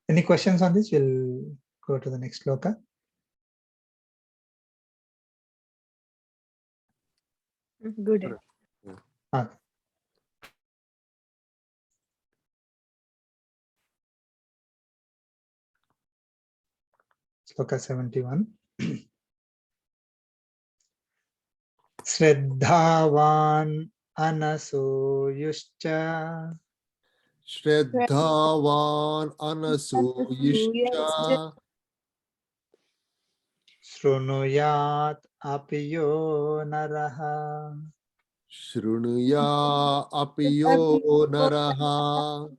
Any questions on this? We'll go to the next sloka. Good. Okay. Sloka 71. Shraddhavan anasuyuscha Shraddhavan anasuyishcha shrunuyat apiyo naraha. Shrunuya apiyo naraha.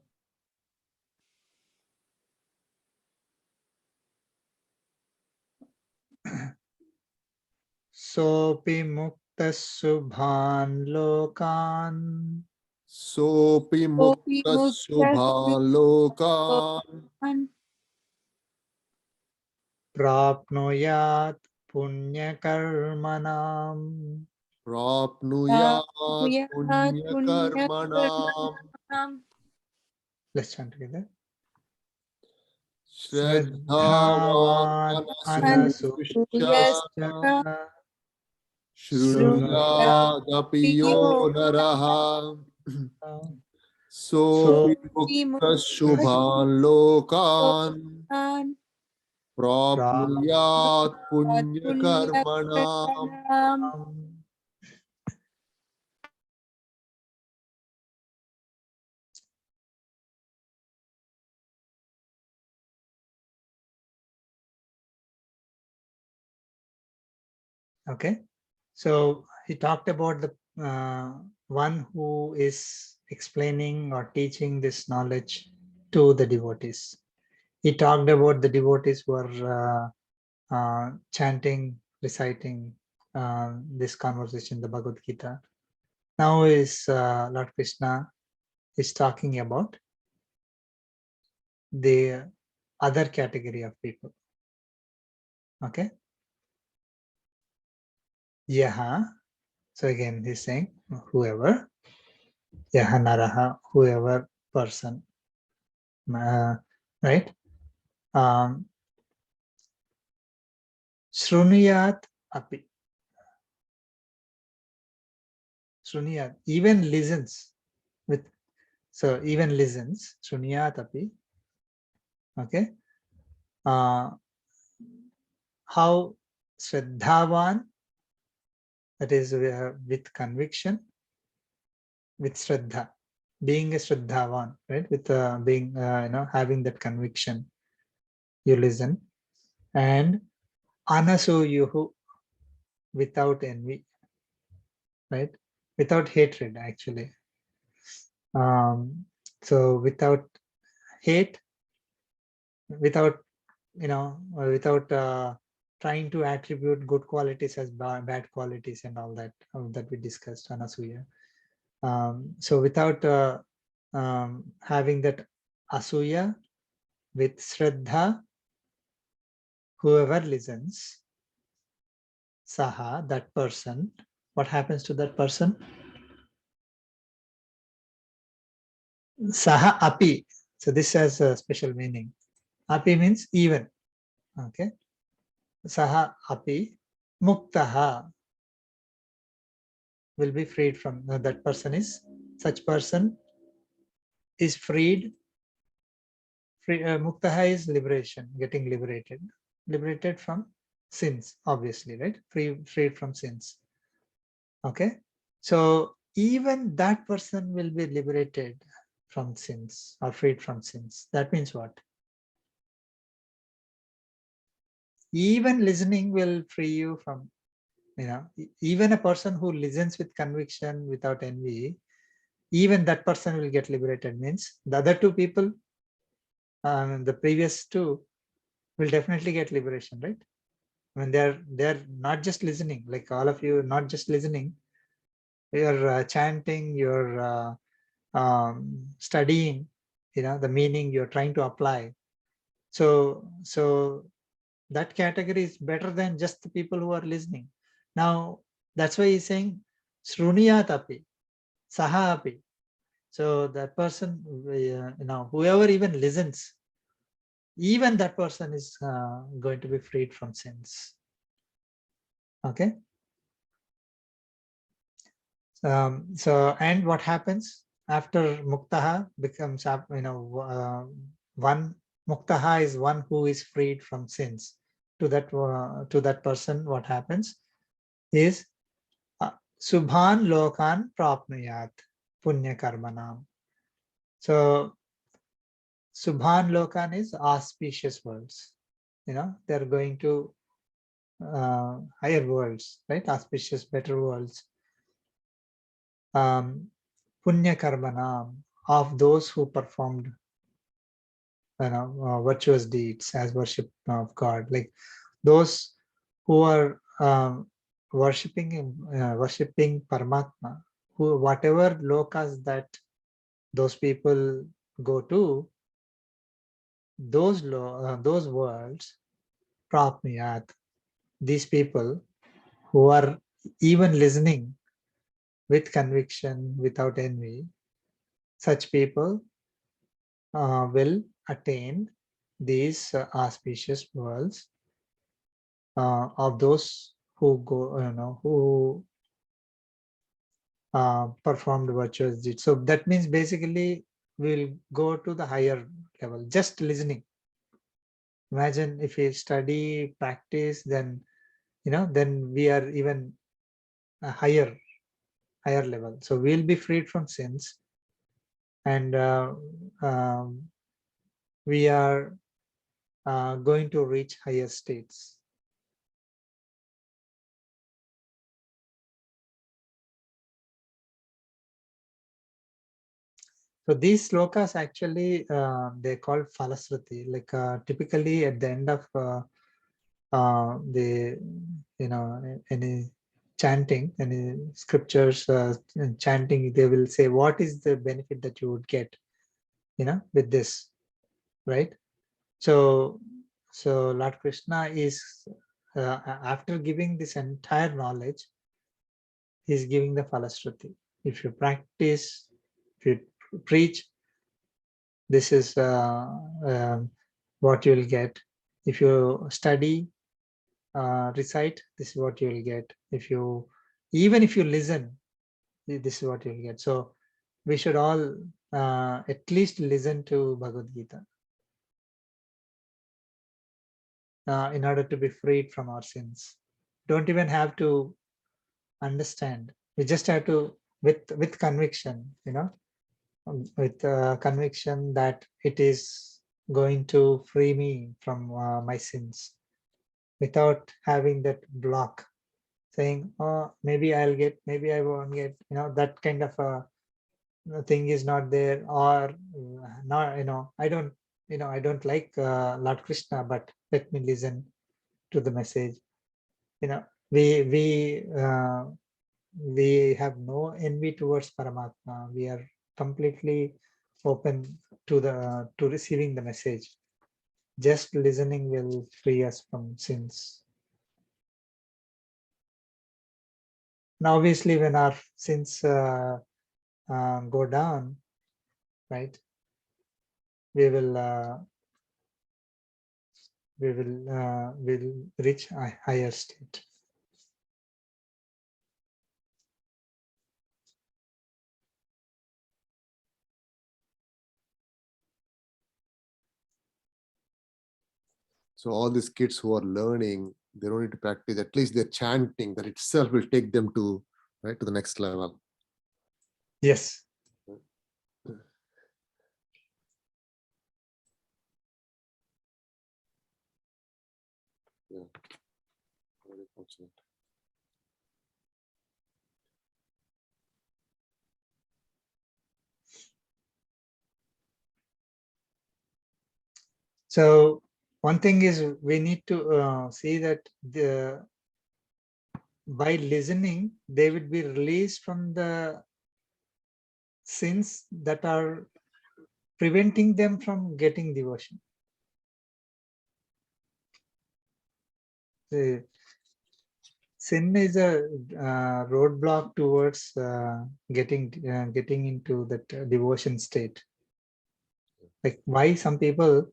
Sopi muktas subhan lokan Sopi mukta subhalokan prapnuyat punyakarmanam. prapnuyat punyakarmanam. Let's chant together. Shraddhavan Shraddhavan anasuyishcha anasuyascha Shrunuyadapiyo naraha Sopi mukta shubhan lokan prapnuyat punyakarmanam. Okay, so he talked about the one who is explaining or teaching this knowledge to the devotees. He talked about the devotees who are chanting, reciting this conversation, the Bhagavad Gita. Now is Lord Krishna is talking about the other category of people. Okay. Yaha. So again, he's saying whoever. Yaha naraha, whoever person. Right. Shrunuyat api. Shrunuyat, even listens with. So even listens. Shrunuyat api. Okay. How Shraddhavan, that is with conviction, with Shraddha, being a Shraddhavan, right? With being, having that conviction, you listen. And Anasuyuhu, without envy, right? Without hatred, actually. So without hate, without, without trying to attribute good qualities as bad qualities and all that we discussed, Anasuya. So without having that asuya, with Shraddha, whoever listens, saha, that person, what happens to that person? Saha api. So this has a special meaning. Api means even. Okay. Saha api muktaha, will be freed from that person is, such person is freed. Muktaha is liberation, getting liberated from sins, obviously, right? Freed from sins. Okay, so even that person will be liberated from sins or freed from sins. That means what? even listening will free you from, even a person who listens with conviction, without envy, even that person will get liberated. Means the other two people, the previous two, will definitely get liberation, right? When they're not just listening, like all of you, not just listening, you're chanting, you're studying, the meaning you're trying to apply. So that category is better than just the people who are listening. Now that's why he's saying Shruniyat api, saha api. So that person, whoever even listens, even that person is going to be freed from sins. Okay. So, and what happens after Muktaha becomes, one Muktaha is one who is freed from sins. To that person, what happens is Subhan Lokan Prapnuyat Punya Karmanam. So Subhan Lokan is auspicious worlds. They're going to higher worlds, right? Auspicious, better worlds. Punya Karmanam, of those who performed virtuous deeds as worship of God, like those who are worshipping Paramatma, who whatever lokas that those people go to, those worlds, prapniyat, these people who are even listening with conviction, without envy, such people will attain these auspicious worlds of those who go, who performed virtuous deeds. So that means basically we'll go to the higher level, just listening. Imagine if we study, practice, then then we are even a higher level. So we'll be freed from sins, and we are going to reach higher states. So these slokas actually they're called Falasruti. Like typically at the end of the any chanting, any scriptures chanting, they will say what is the benefit that you would get, with this, right? So Lord Krishna is after giving this entire knowledge, he's giving the Falasruti. If you practice, if you preach, this is what you will get. If you study, recite, this is what you will get. Even if you listen, this is what you'll get. So we should all at least listen to Bhagavad Gita in order to be freed from our sins. Don't even have to understand. We just have to, with conviction, with conviction that it is going to free me from my sins, without having that block, saying, oh, maybe I'll get, maybe I won't get, that kind of a thing is not there, or not, I don't like Lord Krishna, but let me listen to the message. We have no envy towards Paramatma. We are completely open to receiving the message. Just listening will free us from sins. Now, obviously, when our sins go down, right, we will reach a higher state. So all these kids who are learning, they don't need to practice. At least they're chanting. That itself will take them to the next level. Yes. Yeah. unfortunate. So one thing is we need to see that by listening, they will be released from the sins that are preventing them from getting devotion. The sin is a roadblock towards getting into that devotion state. Like why some people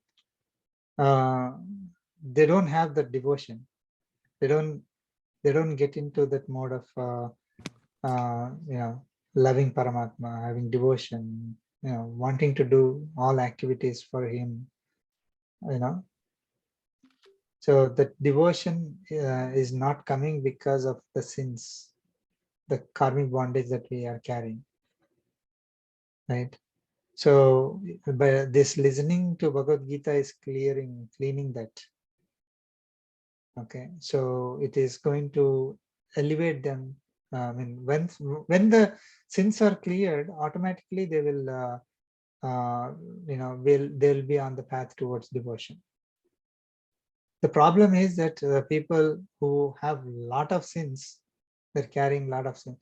they don't have the devotion. They don't get into that mode of loving Paramatma, having devotion, wanting to do all activities for him, So that devotion is not coming because of the sins, the karmic bondage that we are carrying, right? So by this listening to Bhagavad Gita is cleaning that. Okay, so it is going to elevate them. I mean, when the sins are cleared, automatically they will, they'll be on the path towards devotion. The problem is that people who have a lot of sins, they're carrying a lot of sin.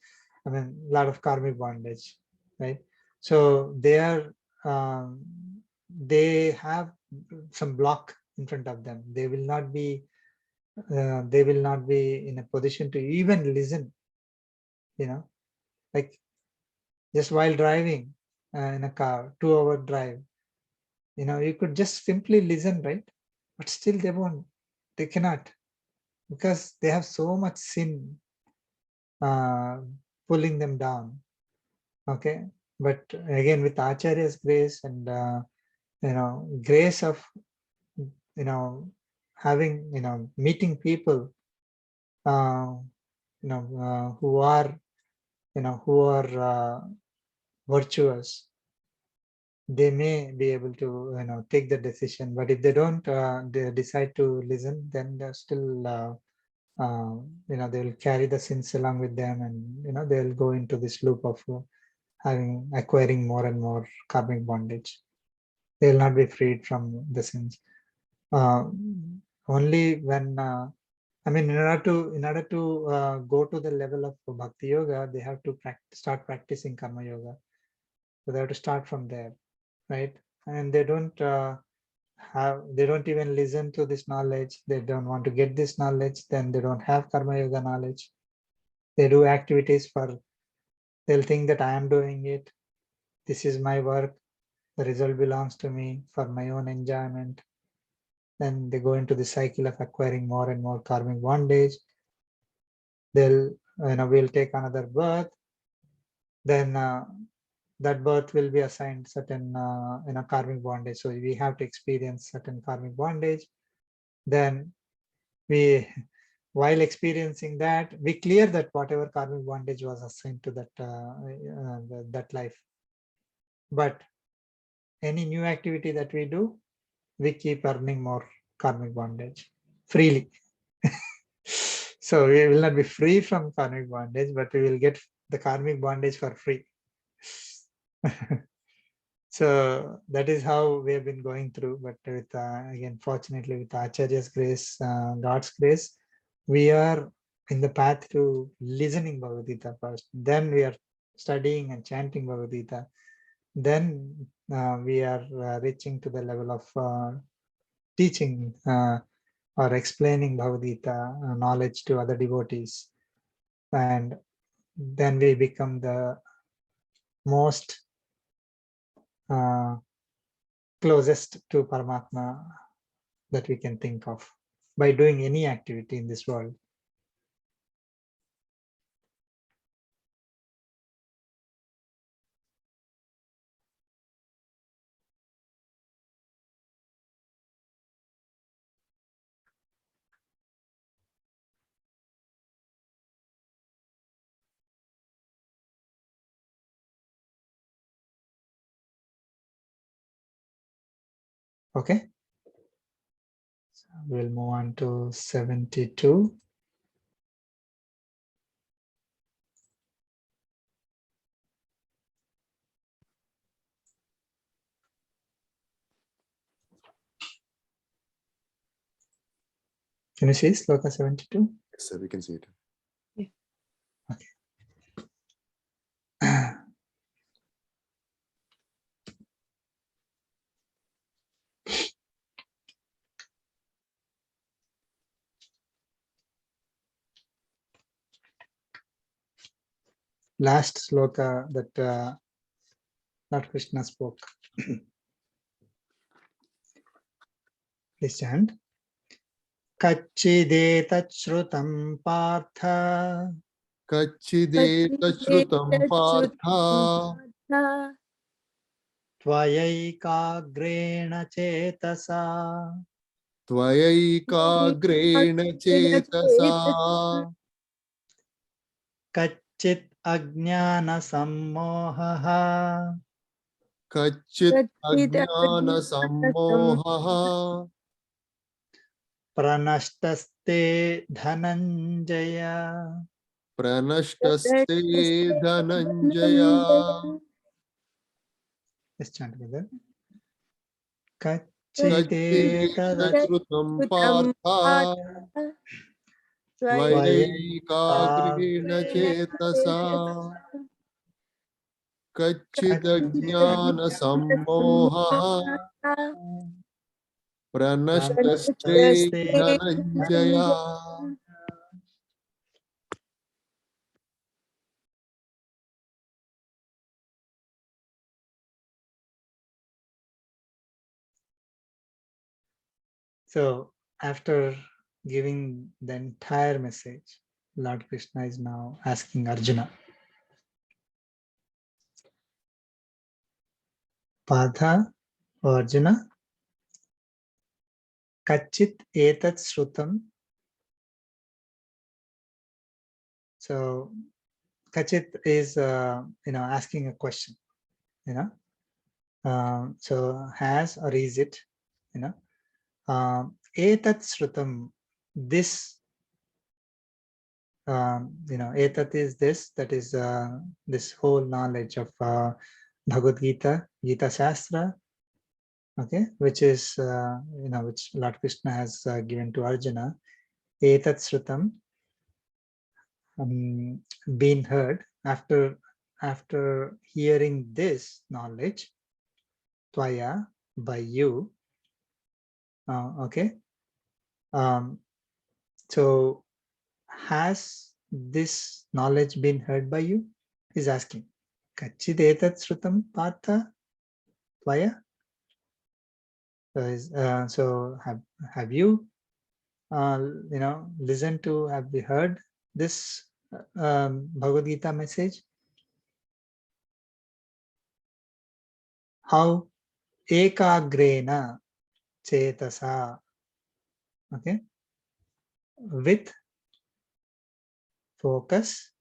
I mean, a lot of karmic bondage, right? So they have some block in front of them. They will not be in a position to even listen, like just while driving in a car, 2-hour drive, you could just simply listen, right? But still they cannot, because they have so much sin pulling them down. Okay, but again, with Acharya's grace and grace of having meeting people who are virtuous, they may be able to take the decision. But if they don't they decide to listen, then they're still they will carry the sins along with them, and they'll go into this loop of acquiring more and more karmic bondage. They will not be freed from the sins. Only when in order to go to the level of bhakti yoga, they have to start practicing karma yoga. So they have to start from there, right? And they don't even listen to this knowledge. They don't want to get this knowledge. Then they don't have karma yoga knowledge. They do activities they'll think that I am doing it. This is my work. The result belongs to me for my own enjoyment. Then they go into the cycle of acquiring more and more karmic bondage. They'll, we'll take another birth. Then that birth will be assigned certain, karmic bondage. So we have to experience certain karmic bondage. Then while experiencing that, we clear that whatever karmic bondage was assigned to that life. But any new activity that we do, we keep earning more karmic bondage freely. So we will not be free from karmic bondage, but we will get the karmic bondage for free. So that is how we have been going through. But with again, fortunately, with Acharya's grace, God's grace, we are in the path to listening Bhagavad Gita first. Then we are studying and chanting Bhagavad Gita. Then we are reaching to the level of teaching or explaining Bhagavad Gita knowledge to other devotees. And then we become the most closest to Paramatma that we can think of by doing any activity in this world. Okay, so we'll move on to 72. Can you see Sloka 72? Yes, sir, we can see it. Last sloka that Lord Krishna spoke. Please chant. Kachidetat shrutam partha Kachidetashrutam partha tvayaiకాగ్రేణ chetasa tvayaiకాగ్రేణ chetasa kachit ajnana sammohaha kachit ajnana sammohaha pranashtaste dhananjaya. pranashtaste dhananjaya. Let's chant together. Kachidetashrutam partha tvayaiकाग्रेण chetasa kachidajnana sammohaha pranashtaste dhananjaya. So after giving the entire message, Lord Krishna is now asking Arjuna, Partha or Arjuna, Kachit etat shrutam. So Kachit is asking a question, so has or is it, etat shrutam, this, etat is this, that is this whole knowledge of Bhagavad Gita, Gita Shastra, okay, which is which Lord Krishna has given to Arjuna. Etat shrutam, been heard. After hearing this knowledge, tvaya, by you, okay, so has this knowledge been heard by you? He's asking. Kachid etat shrutam partha tvaya. So have you listened to, have you heard this Bhagavad Gita message? How ekagrena chetasa, okay, with focus.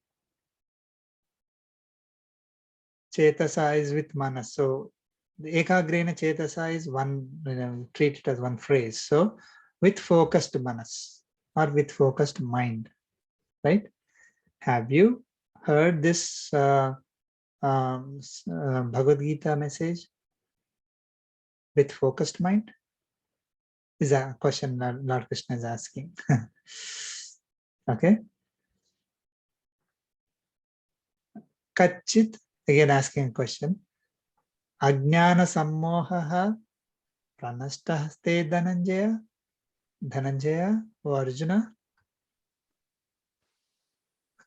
Chetasa is with manas. So the ekagrena chetasa is one, treat it as one phrase. So with focused manas or with focused mind, right? Have you heard this Bhagavad Gita message with focused mind? Is a question Lord Krishna is asking. Okay. Kachit, again asking a question. Ajnana sammohaha pranashtahaste dhananjaya. Dhananjaya or Arjuna.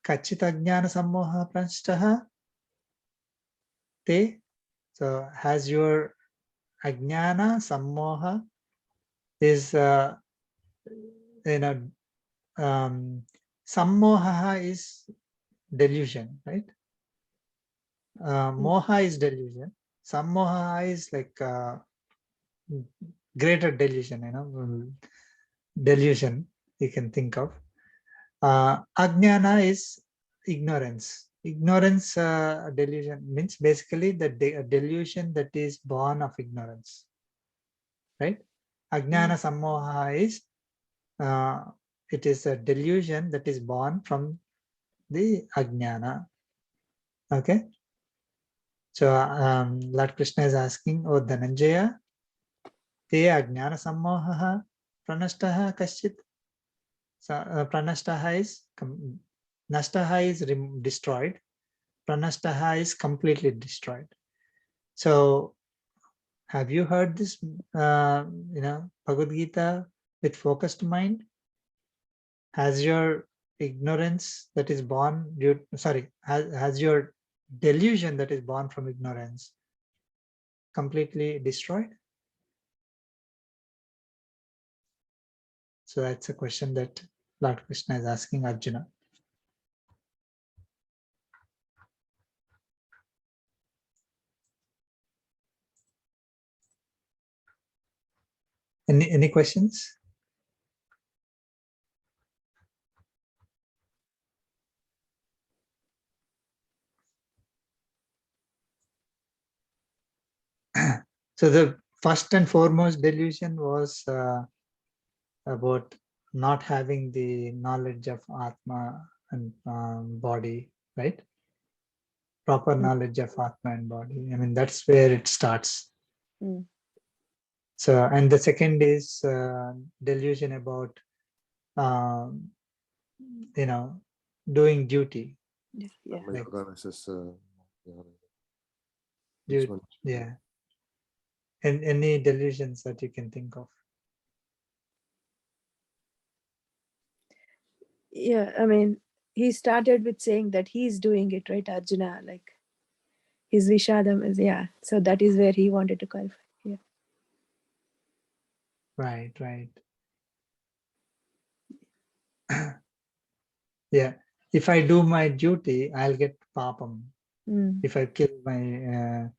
Kachit ajnana sammoha pranashtaha te. So has your ajnana sammoha is sammoha is delusion, right? Moha is delusion. Sammoha is like greater delusion, delusion you can think of. Ajnana is ignorance. Ignorance delusion means basically the delusion that is born of ignorance, right? Ajnana sammoha is it is a delusion that is born from the ajnana. Okay. So Lord Krishna is asking, oh Dhananjaya, te ajnana sammohaha pranashtaha kaschit. So pranashtaha is nashtaha is destroyed. Pranashtaha is completely destroyed. So have you heard this, Bhagavad Gita with focused mind? Has your ignorance that is born, has your delusion that is born from ignorance completely destroyed? So that's a question that Lord Krishna is asking Arjuna. Any questions? So the first and foremost delusion was about not having the knowledge of Atma and body, right? Proper knowledge of Atma and body. I mean, that's where it starts. Mm. So, and the second is delusion about, doing duty. Yeah. Karma yoga versus, Duty, which one? yeah. And any delusions that you can think of. Yeah, I mean, he started with saying that he's doing it, right, Arjuna? Like his Vishadam is, yeah. So that is where he wanted to clarify. Yeah. Right, right. Yeah. If I do my duty, I'll get papam. Mm. If I kill my,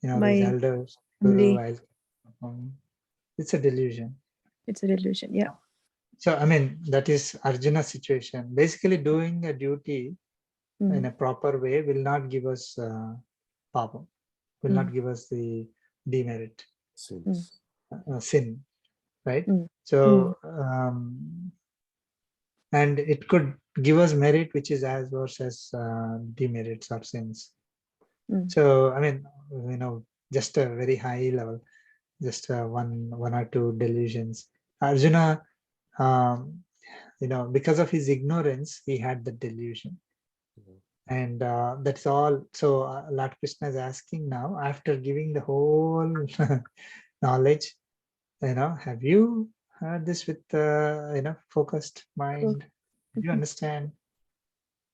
these My elders, family. it's a delusion. It's a delusion. Yeah. So, I mean, that is Arjuna's situation. Basically, doing a duty in a proper way will not give us papam, will not give us the demerit, Sins. sin, right? Mm. So, and it could give us merit, which is as worse as demerits or sins. Mm. So, I mean, just a very high level, just one or two delusions. Arjuna, because of his ignorance, he had the delusion. And that's all. So Lord Krishna is asking now, after giving the whole knowledge, have you heard this with focused mind? Do you understand?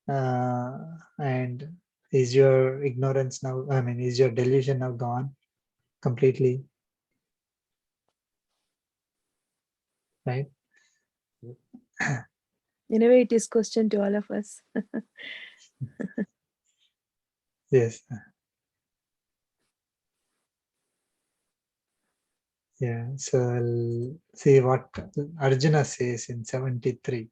And is your ignorance now, I mean, is your delusion now gone completely? Right? In a way, it is question to all of us. Yes. Yeah. So I'll see what Arjuna says in 73.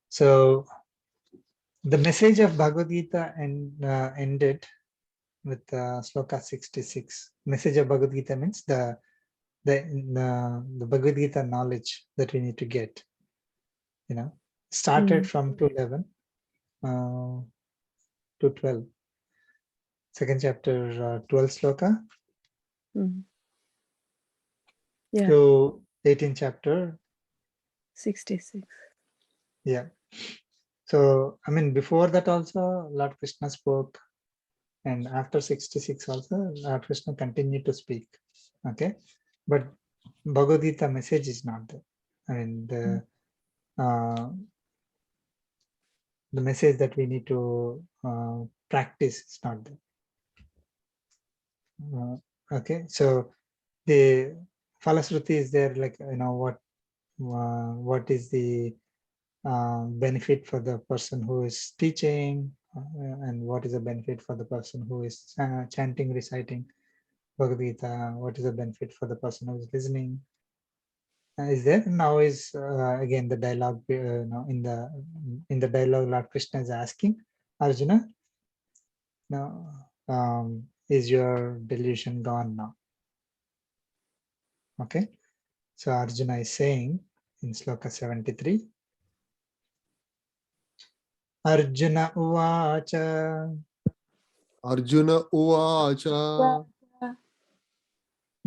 So the message of Bhagavad Gita ended with sloka 66. Message of Bhagavad Gita means the Bhagavad Gita knowledge that we need to get. Started from 211 to 12. Second chapter, 12 sloka Yeah. to 18th chapter. 66. Yeah. So, I mean, before that also, Lord Krishna spoke. And after 66 also, Lord Krishna continued to speak. Okay. But Bhagavad Gita message is not there. I mean, the message that we need to practice is not there. Okay. So the Falasruti is there, like, what is the benefit for the person who is teaching, and what is the benefit for the person who is chanting, reciting Bhagavad Gita, what is the benefit for the person who is listening, is there. Now is again the dialogue, in the dialogue Lord Krishna is asking Arjuna, now is your delusion gone now? Okay, so Arjuna is saying in sloka 73, Arjuna Uvacha Arjuna Uvacha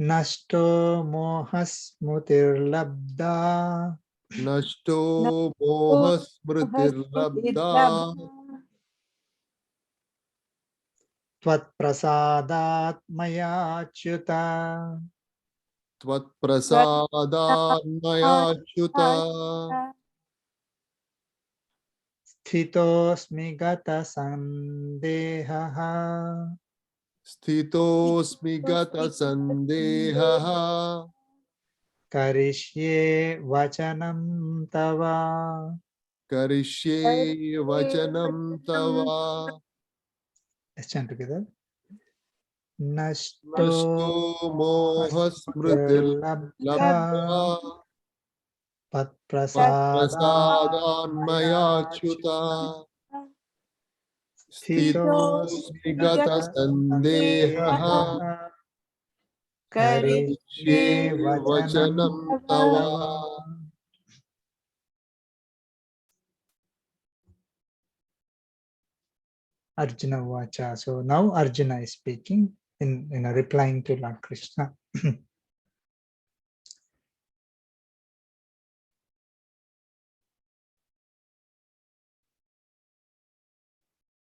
Nashto Mohasmutirlabdha Nashto Mohasmritirlabdha Tvat Prasadat Mayachyuta Tvat Prasadanmaya Chuta Sthitosmi Gata Sandehaha Sthitosmi Gata Sandehaha Karishye Vachanam Tava. Karishye Vachanam Tava Let's chant together. Nashto Nashto Mohasmutirlabdha Mohasmritirlabdha Patprasadanmaya Prasadanmayachyuta Sthitosmi Sthitosmigata Gata Sandehaha Sandehaha Karishye Karishye Vachanam Vachanam Tava. Tava. Arjuna Vacha. So now Arjuna is speaking in replying to Lord Krishna.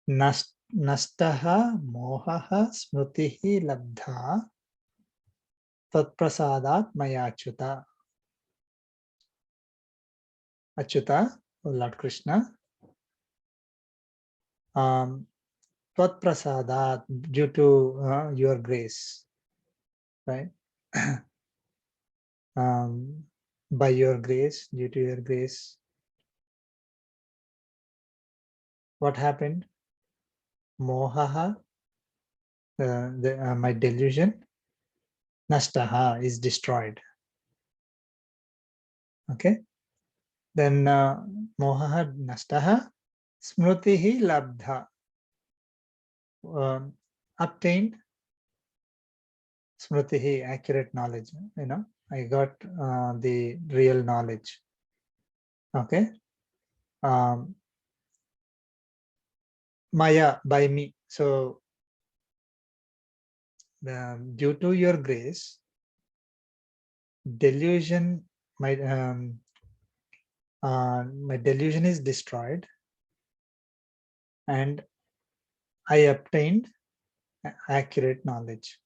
Nastaha mohaha smritihi labdha tatprasadat mayachyuta. Achyuta, O Lord Krishna, tatprasadat, due to your grace, right? By your grace, due to your grace, what happened? Mohaha, my delusion, nastaha, is destroyed. Okay, then mohaha nastaha, smritihi labdha, obtained, smritihi, accurate knowledge. I got the real knowledge. Okay, Maya, by me. So due to your grace, delusion, my delusion is destroyed, and I obtained accurate knowledge.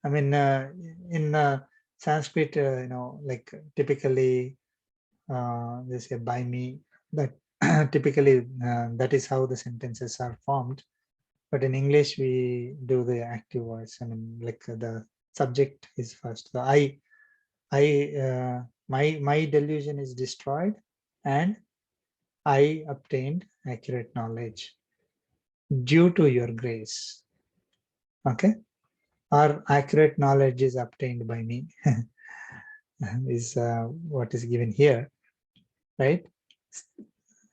I mean, in Sanskrit, like typically they say by me. That typically that is how the sentences are formed. But in English, we do the active voice. I mean, like the subject is first. So my delusion is destroyed, and I obtained accurate knowledge due to your grace. Okay, or accurate knowledge is obtained by me is what is given here, right?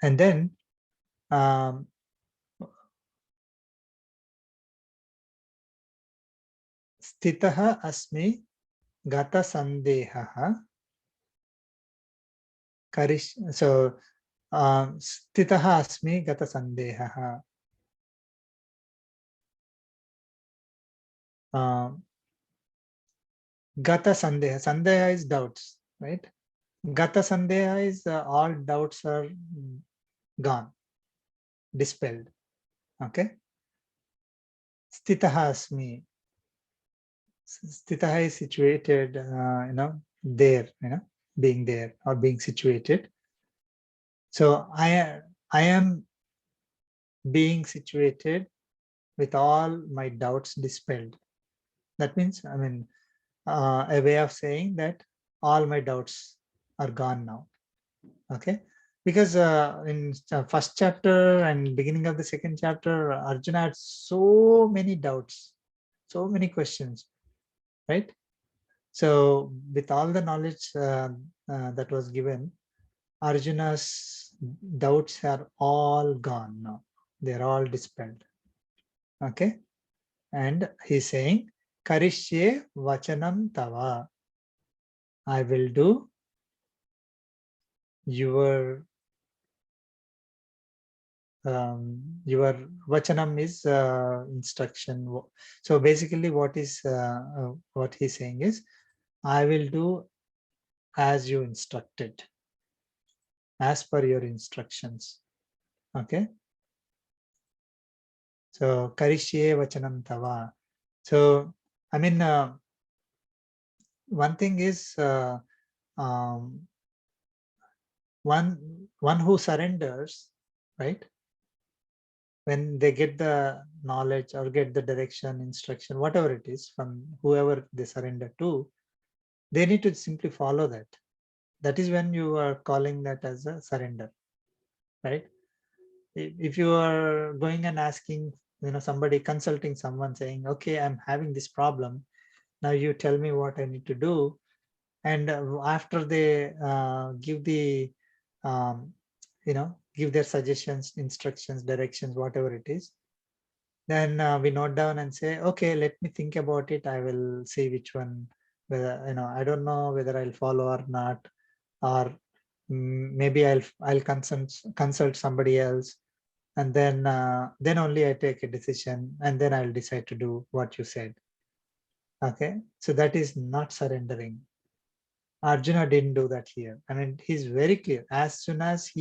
And then sthitaha asmi gata sandehaha karish. So sthitaha asmi gata sandehaha. Gata sandeha. Sandeha is doubts, right? Gata sandeha is all doubts are gone, dispelled. Okay. Sthitaha asmi. Sthitaha is situated, there, being there or being situated. So I am being situated with all my doubts dispelled. That means, I mean, a way of saying that all my doubts are gone now. Okay, because in first chapter and beginning of the second chapter, Arjuna had so many doubts, so many questions, right? So with all the knowledge that was given, Arjuna's doubts are all gone now. They're all dispelled. Okay, and he's saying, Karishye vachanam tava. I will do your your vachanam is instruction. So basically what he's saying is, I will do as you instructed, as per your instructions. Okay. So karishye vachanam tava. So I mean, one thing is one who surrenders, right? When they get the knowledge or get the direction, instruction, whatever it is from whoever they surrender to, they need to simply follow that. That is when you are calling that as a surrender, right? If you are going and asking, somebody, consulting someone, saying, okay, I'm having this problem, now you tell me what I need to do, and after they give the give their suggestions, instructions, directions, whatever it is, then we note down and say, okay, let me think about it, I will see which one, whether I don't know whether I'll follow or not, or maybe I'll consult somebody else, and then only I take a decision, and then I'll decide to do what you said. Okay, so that is not surrendering. Arjuna didn't do that here. I mean, he's very clear. As soon as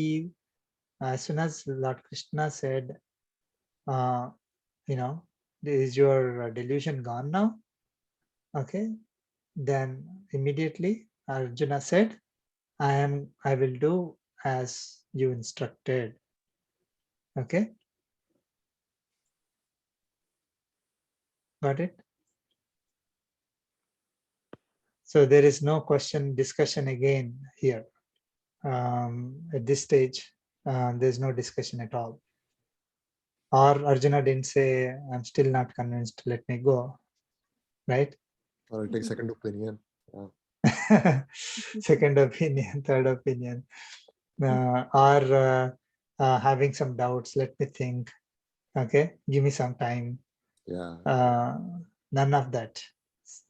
Lord Krishna said, is your delusion gone now? Okay, then immediately Arjuna said, I will do as you instructed. Okay, got it? So there is no discussion again here. At this stage, there's no discussion at all. Or Arjuna didn't say, I'm still not convinced, let me go, right? Or I'll take second opinion. Second opinion, third opinion, or having some doubts, let me think, okay, give me some time. None of that.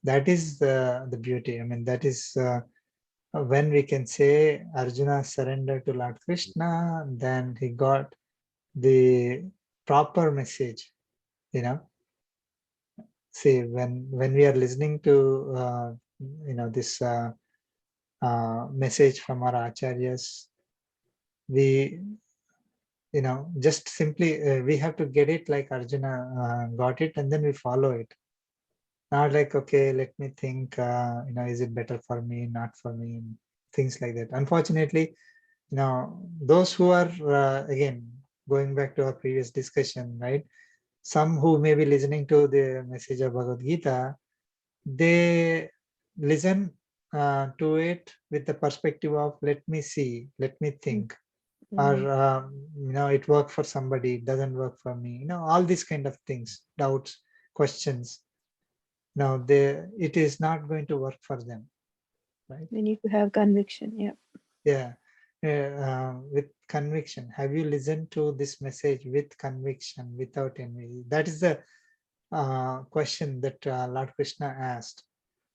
That is the beauty. I mean, that is when we can say Arjuna surrendered to Lord Krishna, then he got the proper message. See, when we are listening to this message from our acharyas, we just simply we have to get it like Arjuna got it, and then we follow it. Not like, okay, let me think, is it better for me, not for me, things like that. Unfortunately, those who are again going back to our previous discussion, right? Some who may be listening to the message of Bhagavad Gita, they listen to it with the perspective of, let me see, let me think, or it worked for somebody, it doesn't work for me, all these kind of things, doubts, questions. Now it is not going to work for them, right? We need to have conviction. Yeah. With conviction. Have you listened to this message with conviction, without envy? That is the question that Lord Krishna asked.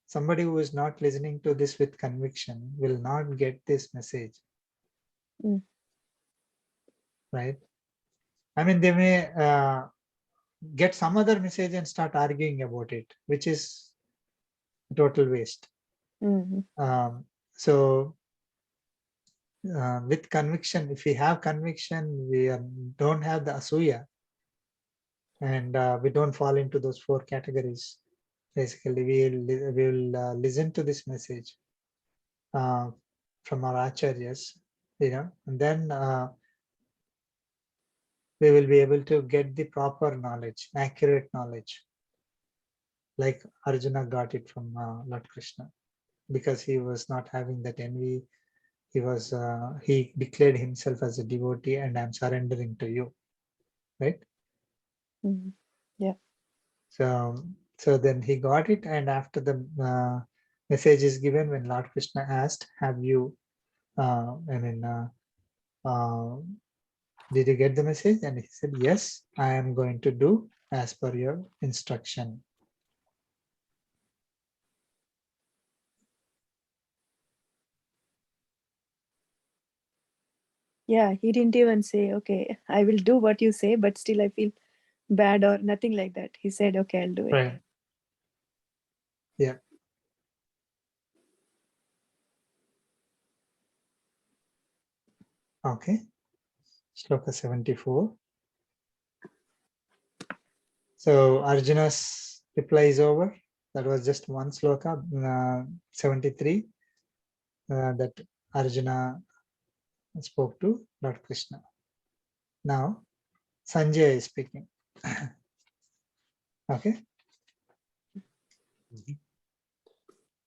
Somebody who is not listening to this with conviction will not get this message. Right? I mean, they may get some other message and start arguing about it, which is total waste. So with conviction, if we have conviction, we don't have the asuya, and we don't fall into those four categories. Basically, we will listen to this message from our acharyas, and then we will be able to get the proper knowledge, accurate knowledge, like Arjuna got it from Lord Krishna, because he was not having that envy. He declared himself as a devotee, and I'm surrendering to you, right? Yeah. So then he got it, and after the message is given, when Lord Krishna asked, have you did you get the message? And he said, yes, I am going to do as per your instruction. Yeah, he didn't even say, okay, I will do what you say, but still I feel bad or nothing like that. He said, okay, I'll do it. Right. Yeah. Okay. Shloka 74. So Arjuna's reply is over. That was just one sloka, 73, that Arjuna spoke to Lord Krishna. Now Sanjay is speaking. Okay.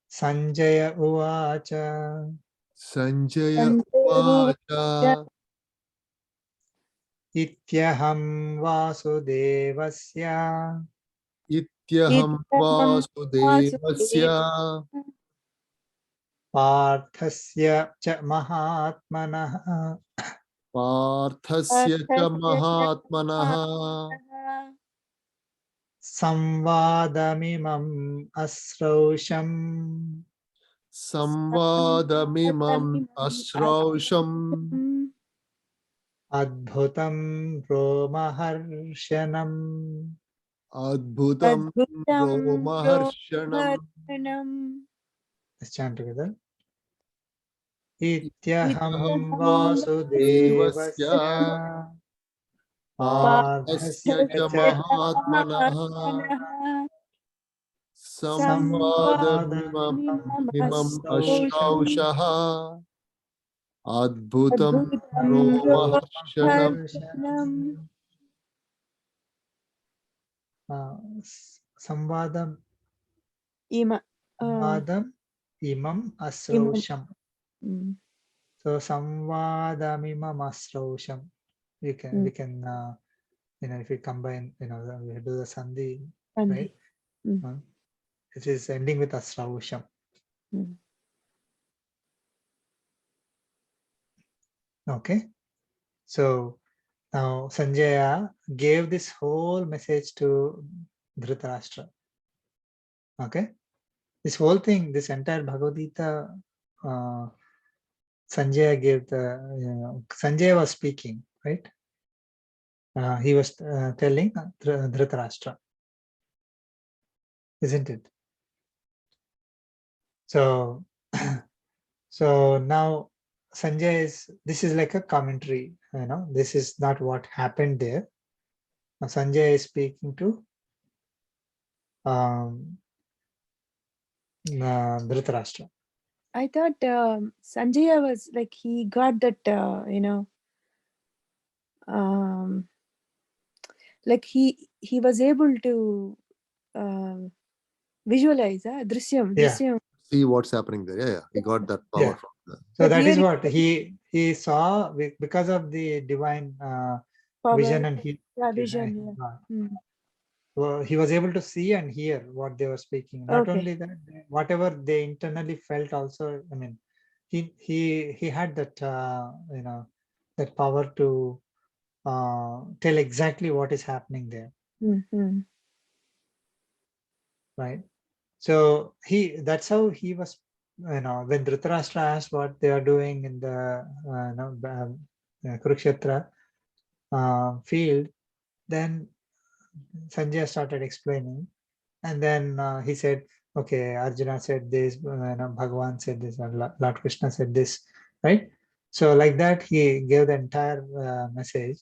Sanjaya uvacha Sanjaya Uvacha ityaham vasudevasya Ityaham Vasudevasya parthasya cha mahatmanah Parthasya cha Mahatmanaha samvadamimam asrausham Samvadamimam Asrausham adbhutam romaharshanam. Adbhutam Romaharshanam Let's chant together. Ityaham Devasya vasudevasya Parthasya parthasya cha cha Mahatmanaha Samvadamimam Mimam Asraushaha Adbhutam Romaharshanam romaharshanam. Samvadam imam asrausham. So samvadamimam asrausham. We can if we combine, we do the sandhi, right? It is ending with asrausham. Okay. So now Sanjaya gave this whole message to Dhritarashtra. Okay. This whole thing, this entire Bhagavad Gita, Sanjaya gave Sanjaya was speaking, right? He was telling Dhritarashtra, isn't it? So, so now Sanjay this is like a commentary, this is not what happened there. Now Sanjay is speaking to Dhritarashtra. I thought Sanjaya was like, he got that, like he was able to visualize Drishyam. See what's happening there. Yeah, he got that power from that. So But that here is what he saw because of the divine vision and vision. So he was able to see and hear what they were speaking. Not only that, whatever they internally felt also, I mean, he had that, that power to tell exactly what is happening there. Right. So that's how he was, when Dhritarashtra asked what they are doing in the Kurukshetra field, then Sanjay started explaining, and then he said, okay, Arjuna said this, Bhagavan said this, and Lord Krishna said this, right? So like that, he gave the entire message,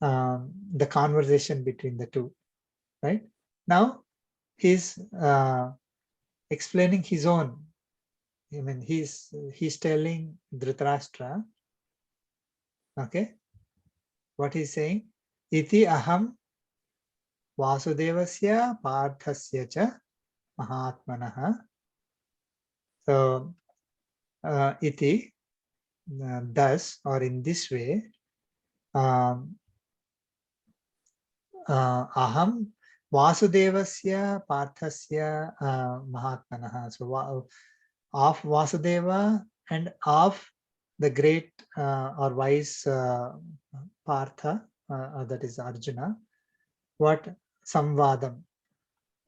the conversation between the two, right? Now he's explaining his own. I mean, he's telling Dhritarashtra, okay, what he's saying, iti aham vasudevasya parthasya cha mahatmanaha. So iti, thus or in this way, aham vasudevasya parthasya mahatmanaha. So of Vasudeva and of the great or wise Partha, that is Arjuna, what samvadam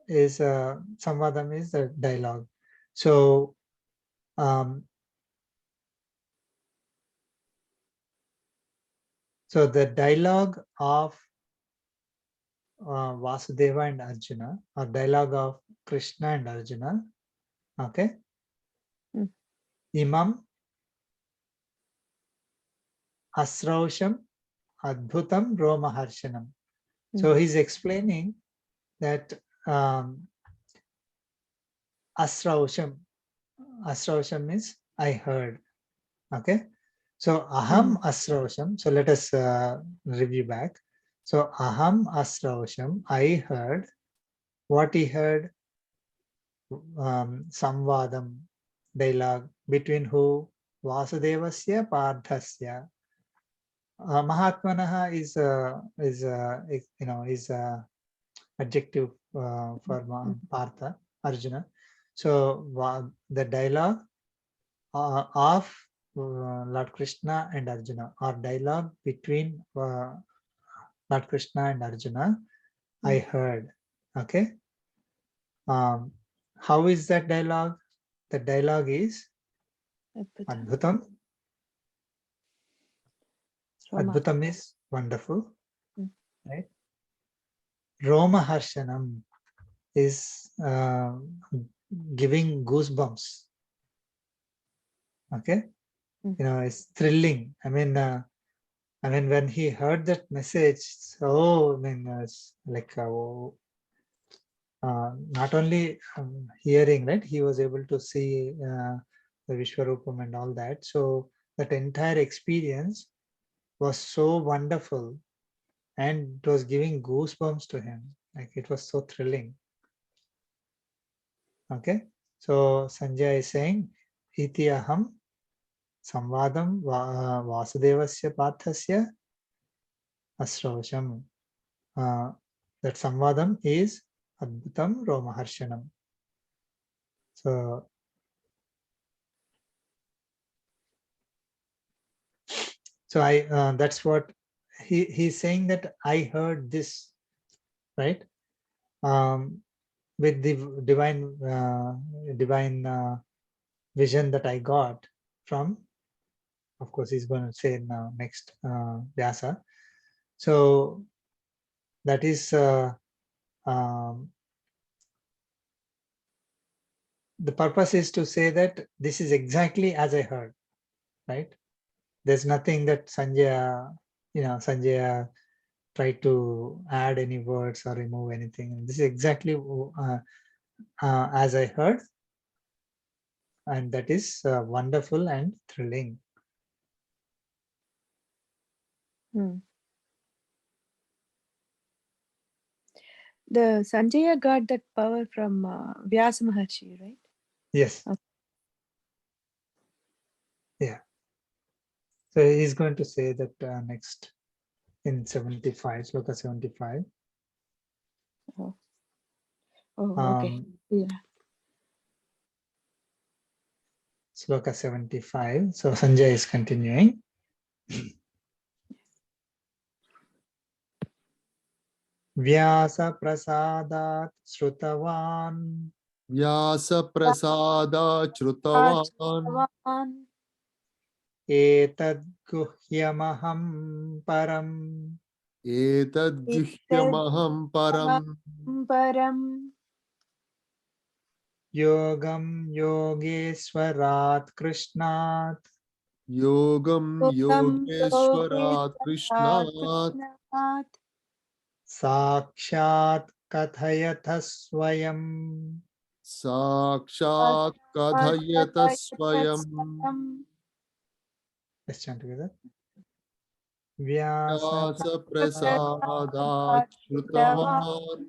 is. Samvadam is the dialogue. So So the dialogue of Vasudeva and Arjuna, or dialogue of Krishna and Arjuna, okay? Imam Asrausham Adbhutam Romaharshanam. So he's explaining that Asrausham means I heard. Okay. So Aham Asrausham. So let us review back. So Aham Asrausham, I heard. What he heard? Samvadam, dialogue between who? Vasudevasya Parthasya. Mahatmanaha is adjective for Partha, Arjuna. So the dialogue of Lord Krishna and Arjuna, or dialogue between Lord Krishna and Arjuna, I heard. Okay. How is that dialogue? The dialogue is Adbhutam. Adbhutam is wonderful, right? Romaharshanam is giving goosebumps. Okay, it's thrilling. I mean, when he heard that message, so it's like not only hearing, right? He was able to see the Vishwarupam and all that. So that entire experience was so wonderful, and it was giving goosebumps to him. Like it was so thrilling. Okay, so Sanjay is saying, Iti aham samvadam vasudevasya pathasya asrausham. That samvadam is adbhutam romaharshanam. So I that's what he's saying, that I heard this, right? With the divine vision that I got from, of course, he's going to say now next Vyasa. So that is the purpose is to say that this is exactly as I heard, right? There's nothing that Sanjaya tried to add any words or remove anything. This is exactly as I heard, and that is wonderful and thrilling. The Sanjaya got that power from Vyasa Maharshi, right? Yes. Okay. Yeah. So he's going to say that next in 75, Sloka 75. Oh, okay. Yeah. Sloka 75. So Sanjay is continuing. Vyasa prasadat shrutavan. Vyasa prasada chrutavan. Etad guhyamaham param. Etad guhyamaham param. Yogam yogeshwarat krishnat. Yogam yogeshwarat krishnat. Sakshat kathayatha swayam. Sakshat kadhayata swayam. Let's chant together. Vyasa Vyasa prasadat shrutavan.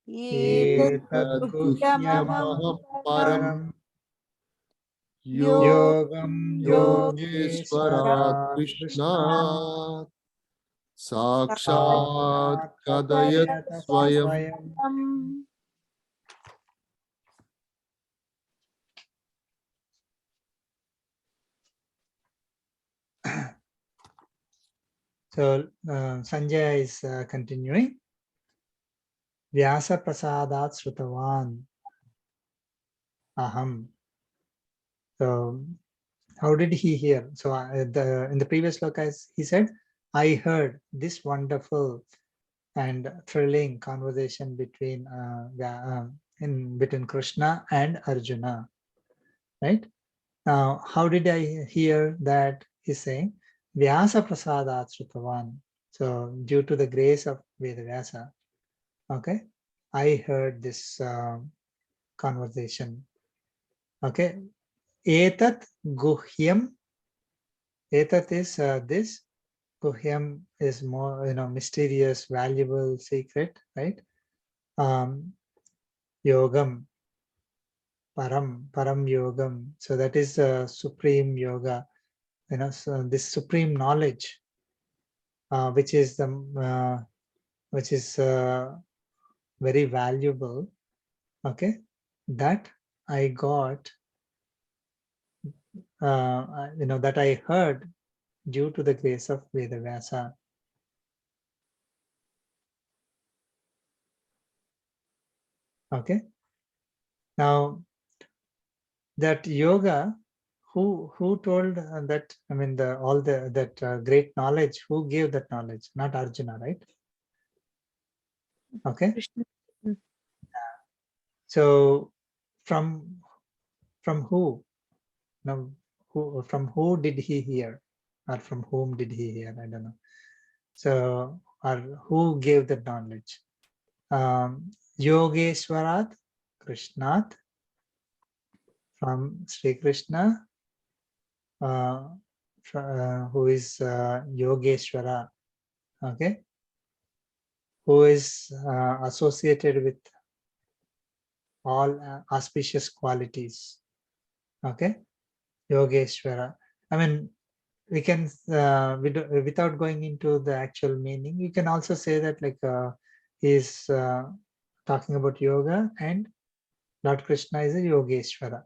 Etad guhyamaham param. Yogam Yogeshwarat yogeshwarat krishnat. Sakshat Sakshat kadayat kathayata swayam. swayam. So Sanjay is continuing. Vyasa prasadat srutavan aham. So how did he hear? So in the previous sloka, he said, I heard this wonderful and thrilling conversation between between Krishna and Arjuna, right? Now, how did I hear that? He's saying, Vyasa Prasadat Srutavan. So, due to the grace of Vedavyasa, okay, I heard this conversation. Okay, Etat Guhyam. Etat is this. Guhyam is more, mysterious, valuable, secret, right? Yogam, Param Yogam. So that is supreme yoga. So this supreme knowledge, which is very valuable. Okay, that I got, that I heard due to the grace of Vedavyasa. Okay, now that yoga, who told that? I mean, that great knowledge. Who gave that knowledge? Not Arjuna, right? Okay. Krishna. Mm. So from who? Now, from who did he hear, or from whom did he hear? I don't know. So, or who gave the knowledge? Yogeshwarat, Krishnat, from Sri Krishna, who is Yogeshwara, okay, who is associated with all auspicious qualities, okay, Yogeshwara. I mean, we can, without going into the actual meaning, you can also say that like he's talking about yoga, and Lord Krishna is a Yogeshwara,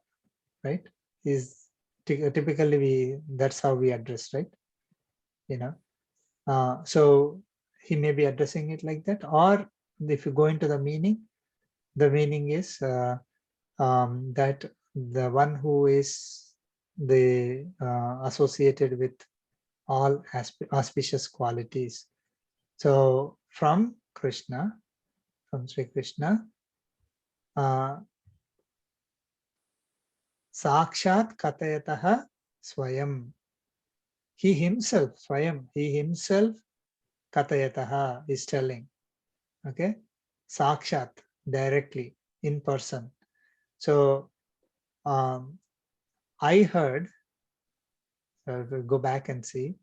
right? Is typically that's how we address, right? So he may be addressing it like that, or if you go into the meaning is that the one who is the associated with all auspicious qualities. So from Krishna, from Sri Krishna, Sakshat Katayataha Swayam. He himself, Swayam, he himself, Katayataha is telling. Okay, Sakshat, directly, in person. So I heard, go back and see,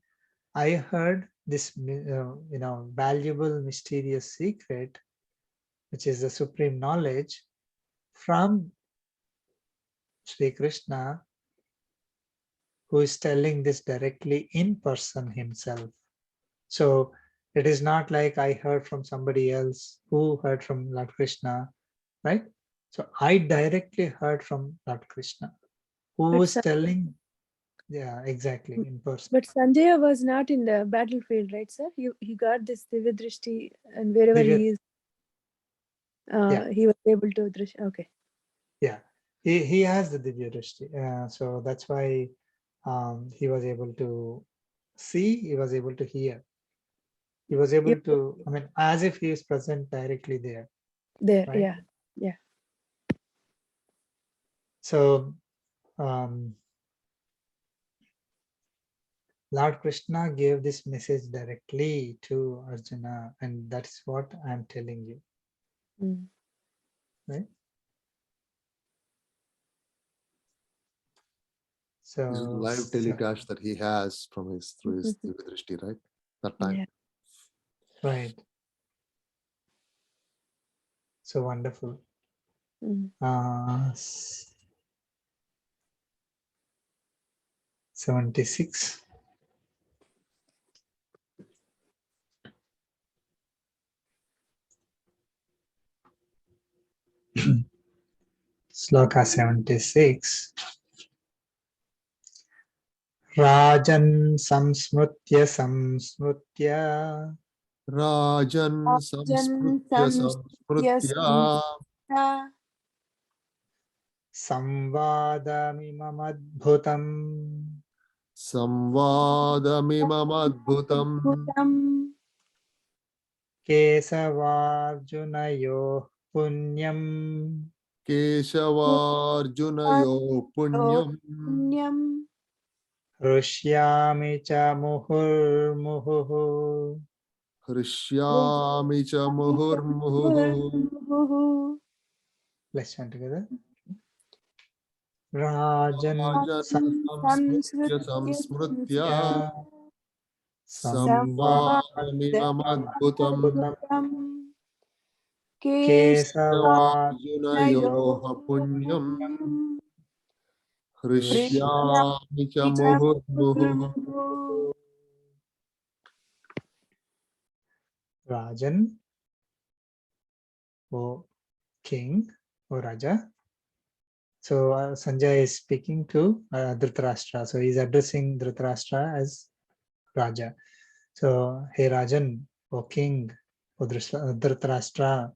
I heard this, valuable, mysterious secret, which is the supreme knowledge, from Sri Krishna, who is telling this directly in person himself. So it is not like I heard from somebody else who heard from Lord Krishna, right? So I directly heard from Lord Krishna, who But was telling, yeah, exactly, in person. But Sanjaya was not in the battlefield, right, sir? He got this Divya Drishti, and wherever Divya, he is, yeah, he was able to Drishti. Okay. yeah, he has the Divya Drishti, so that's why he was able to see, he was able to hear, he was He able was to, I mean, as if he is present directly there, there, right? yeah, yeah. So Lord Krishna gave this message directly to Arjuna, and that's what I'm telling you, Mm. right? This is So, live telecast that he has from his through his Divya Drishti, right? That time. Yeah. right. So wonderful. Mm. 76. Sloka 76. Rajan samsmrutya samsmrutya Rajan Jan samsmrutya Samsmritya samsmrutya Samsmritya samvadamimam adbhutam Samvadamimam Bhutam Kesavarjunayoh punyam Keshavarjunayo punyam Punyam Rishyami cha muhurmuhuhu. Hrishyami cha muhurmuhu Let's chant together. Rajan samsmritya samsmritya samvadamimam Kesavarjunayoha punyam Hrishyami cha muhurmuhu. Rajan, O king, O Raja. So Sanjay is speaking to Dhritarashtra. So he's addressing Dhritarashtra as Raja. So, hey Rajan, O king, O Dhritarashtra,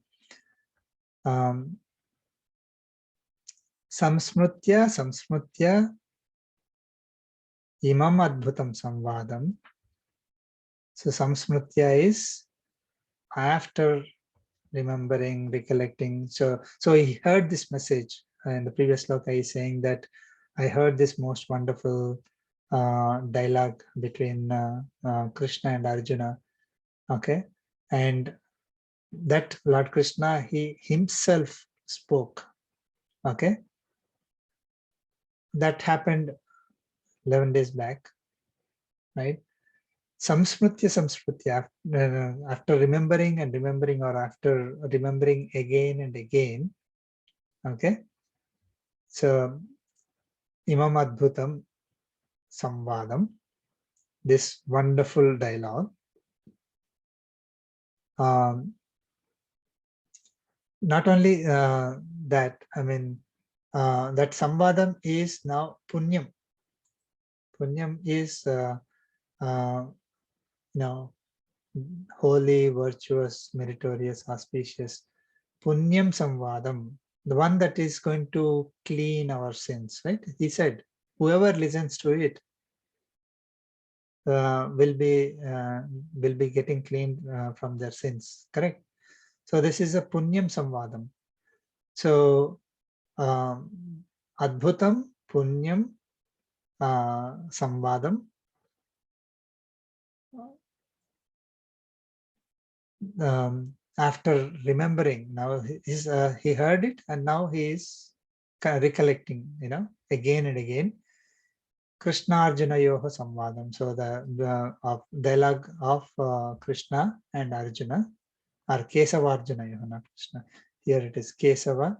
samsmritya imam adbhutam samvadam. So samsmritya is after remembering, recollecting. So he heard this message. In the previous sloka, he's saying that I heard this most wonderful dialogue between Krishna and Arjuna. Okay, and that Lord Krishna, he himself spoke. Okay, that happened 11 days back, right? Samsmritya, after remembering and remembering, or after remembering again and again, okay? So, Imam Adbhutam Samvadam, this wonderful dialogue. Not only that, I mean, that Samvadam is now Punyam. Punyam is, holy, virtuous, meritorious, auspicious. Punyam Samvadam, the one that is going to clean our sins, right? He said, whoever listens to it will be getting cleaned from their sins, correct? So this is a Punyam Samvadam. So Adbhutam, Punyam, Samvadam. After remembering, now he heard it, and now he is recollecting, again and again. Krishna Arjuna Yoha Samvadam. So the dialogue of Krishna and Arjuna, or Kesava Arjuna Yoha, not Krishna. Here it is Kesava,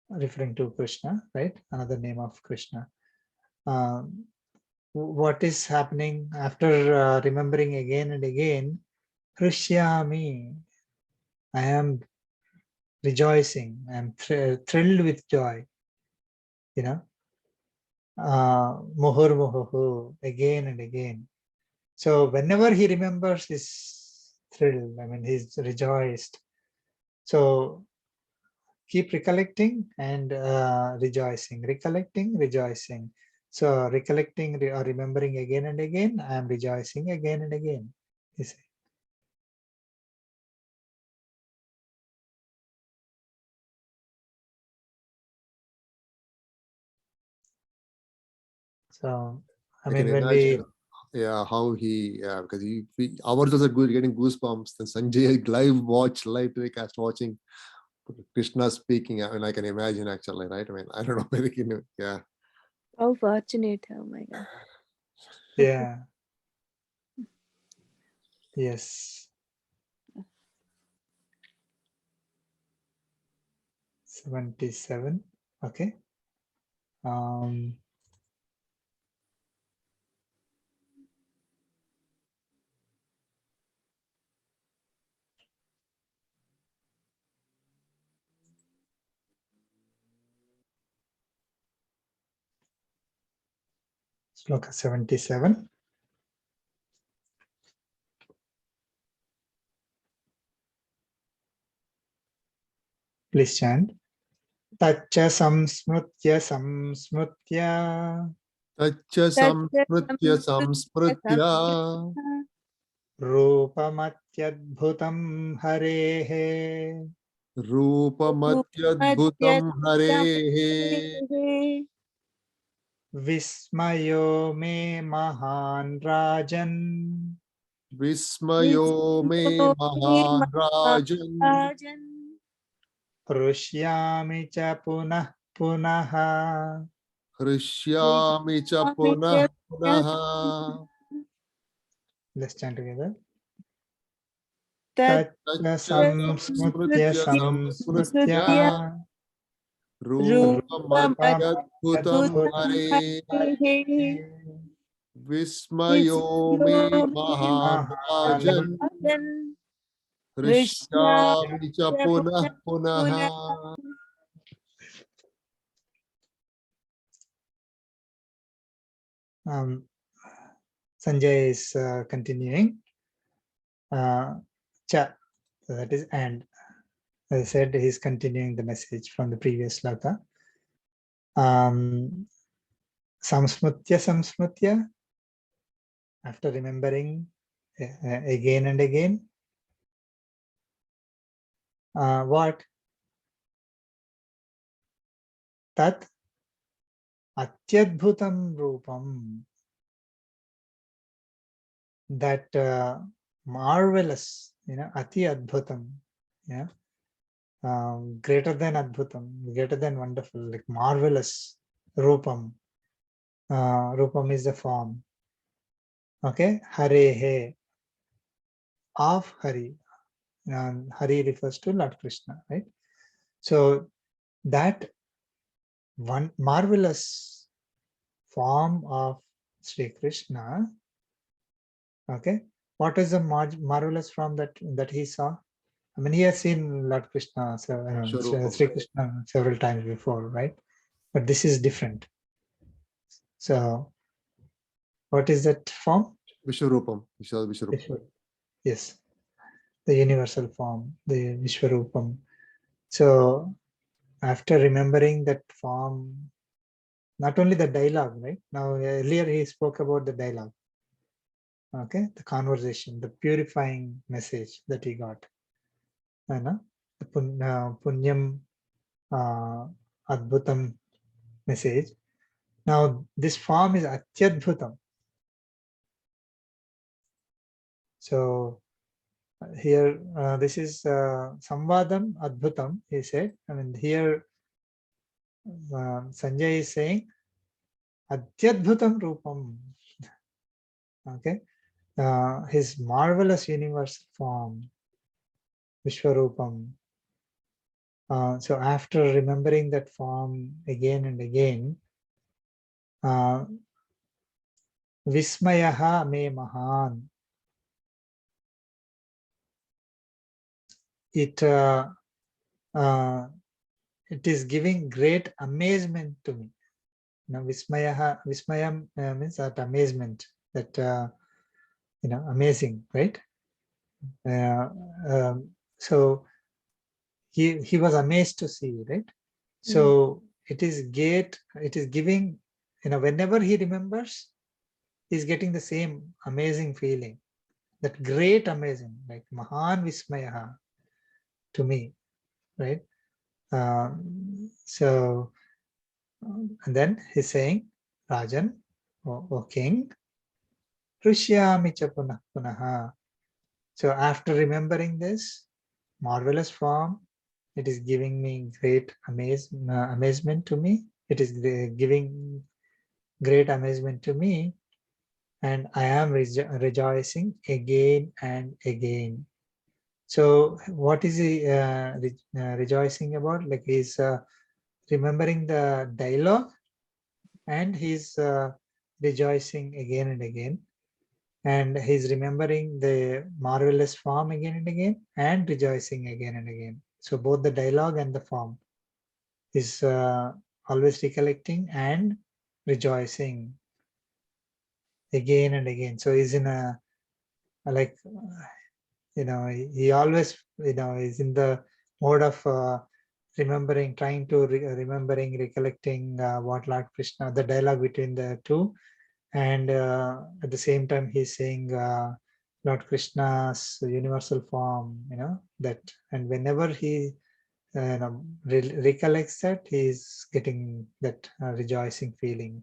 referring to Krishna, right? Another name of Krishna. What is happening after remembering again and again? Krishyami, I am rejoicing, I am thrilled with joy, Muhur muhuhu, again and again. So whenever he remembers, he's thrilled, I mean, he's rejoiced. So keep recollecting and rejoicing, recollecting, rejoicing. So recollecting or remembering again and again, I am rejoicing again and again. You see. So I mean, can when imagine, how he, because ours was good, getting goosebumps. Then Sanjay live telecast watching Krishna speaking. I mean, I can imagine actually, right? I mean, I don't know whether he knew. Yeah. How fortunate, oh my God. yeah. Yes. 77. Okay. Sloka 77. Please chant. Tacha samsmritya samsmritya Tacha samsmritya samsmritya रूपमत्यद्भुतं हरेः रूपमत्यद्भुतं हरेः विस्मयो मे महान् राजन् विस्मयो मे महान् राजन् हृष्यामि च पुनः पुनः हृष्यामि च पुनः पुनः Let's chant together. Tat Tacha samsmritya संस्मृत्य samsmritya संस्मृत्य रूपमत्यद्भुतं हरे विस्मयो मे महान् राजन् हृष्यामि च पुनः पुनः Sanjay is continuing. Cha, so that is and. As I said, he's continuing the message from the previous sloka. Samsmritya samsmritya, after remembering again and again. What? Tat atyadbhutam rupam. That marvelous, ati adbhutam, yeah, greater than adbhutam, greater than wonderful, like marvelous rupam. Rupam is the form. Okay, Harehe, of Hari. Hari refers to Lord Krishna, right? So that one marvelous form of Sri Krishna. Okay, what is the marvelous form that he saw? I mean, he has seen Lord Krishna, Sri Krishna several times before, right? But this is different. So, what is that form? Vishwarupam. Yes, the universal form, the Vishwarupam. So, after remembering that form, not only the dialogue, right? Now, earlier he spoke about the dialogue. Okay, the conversation, the purifying message that he got. The punyam adbhutam message. Now this form is atyadbhutam. So here this is samvadam adbhutam, he said. I mean, here Sanjay is saying atyadbhutam rupam. Okay, his marvelous universal form, Vishwarupam. So after remembering that form again and again, Vismayaha me mahan. It is giving great amazement to me. Now, Vismayam means that amazement, that amazing, right? So he was amazed to see, right? So it is giving, whenever he remembers, he's getting the same amazing feeling, that great amazing, like Mahan Vismayaha to me, right? So, and then he's saying, Rajan, O king, Rishyami cha punah punaha. So after remembering this marvelous form, it is giving me great amazement to me. It is giving great amazement to me, and I am rejoicing again and again. So what is he rejoicing about? Like he's remembering the dialogue, and he's rejoicing again and again. And he's remembering the marvelous form again and again, and rejoicing again and again. So both the dialogue and the form is always recollecting and rejoicing again and again. So he's in a, like, he always, is in the mode of trying to recollecting what Lord Krishna, the dialogue between the two, and at the same time he's saying Lord Krishna's universal form, that, and whenever he recollects that, he's getting that rejoicing feeling.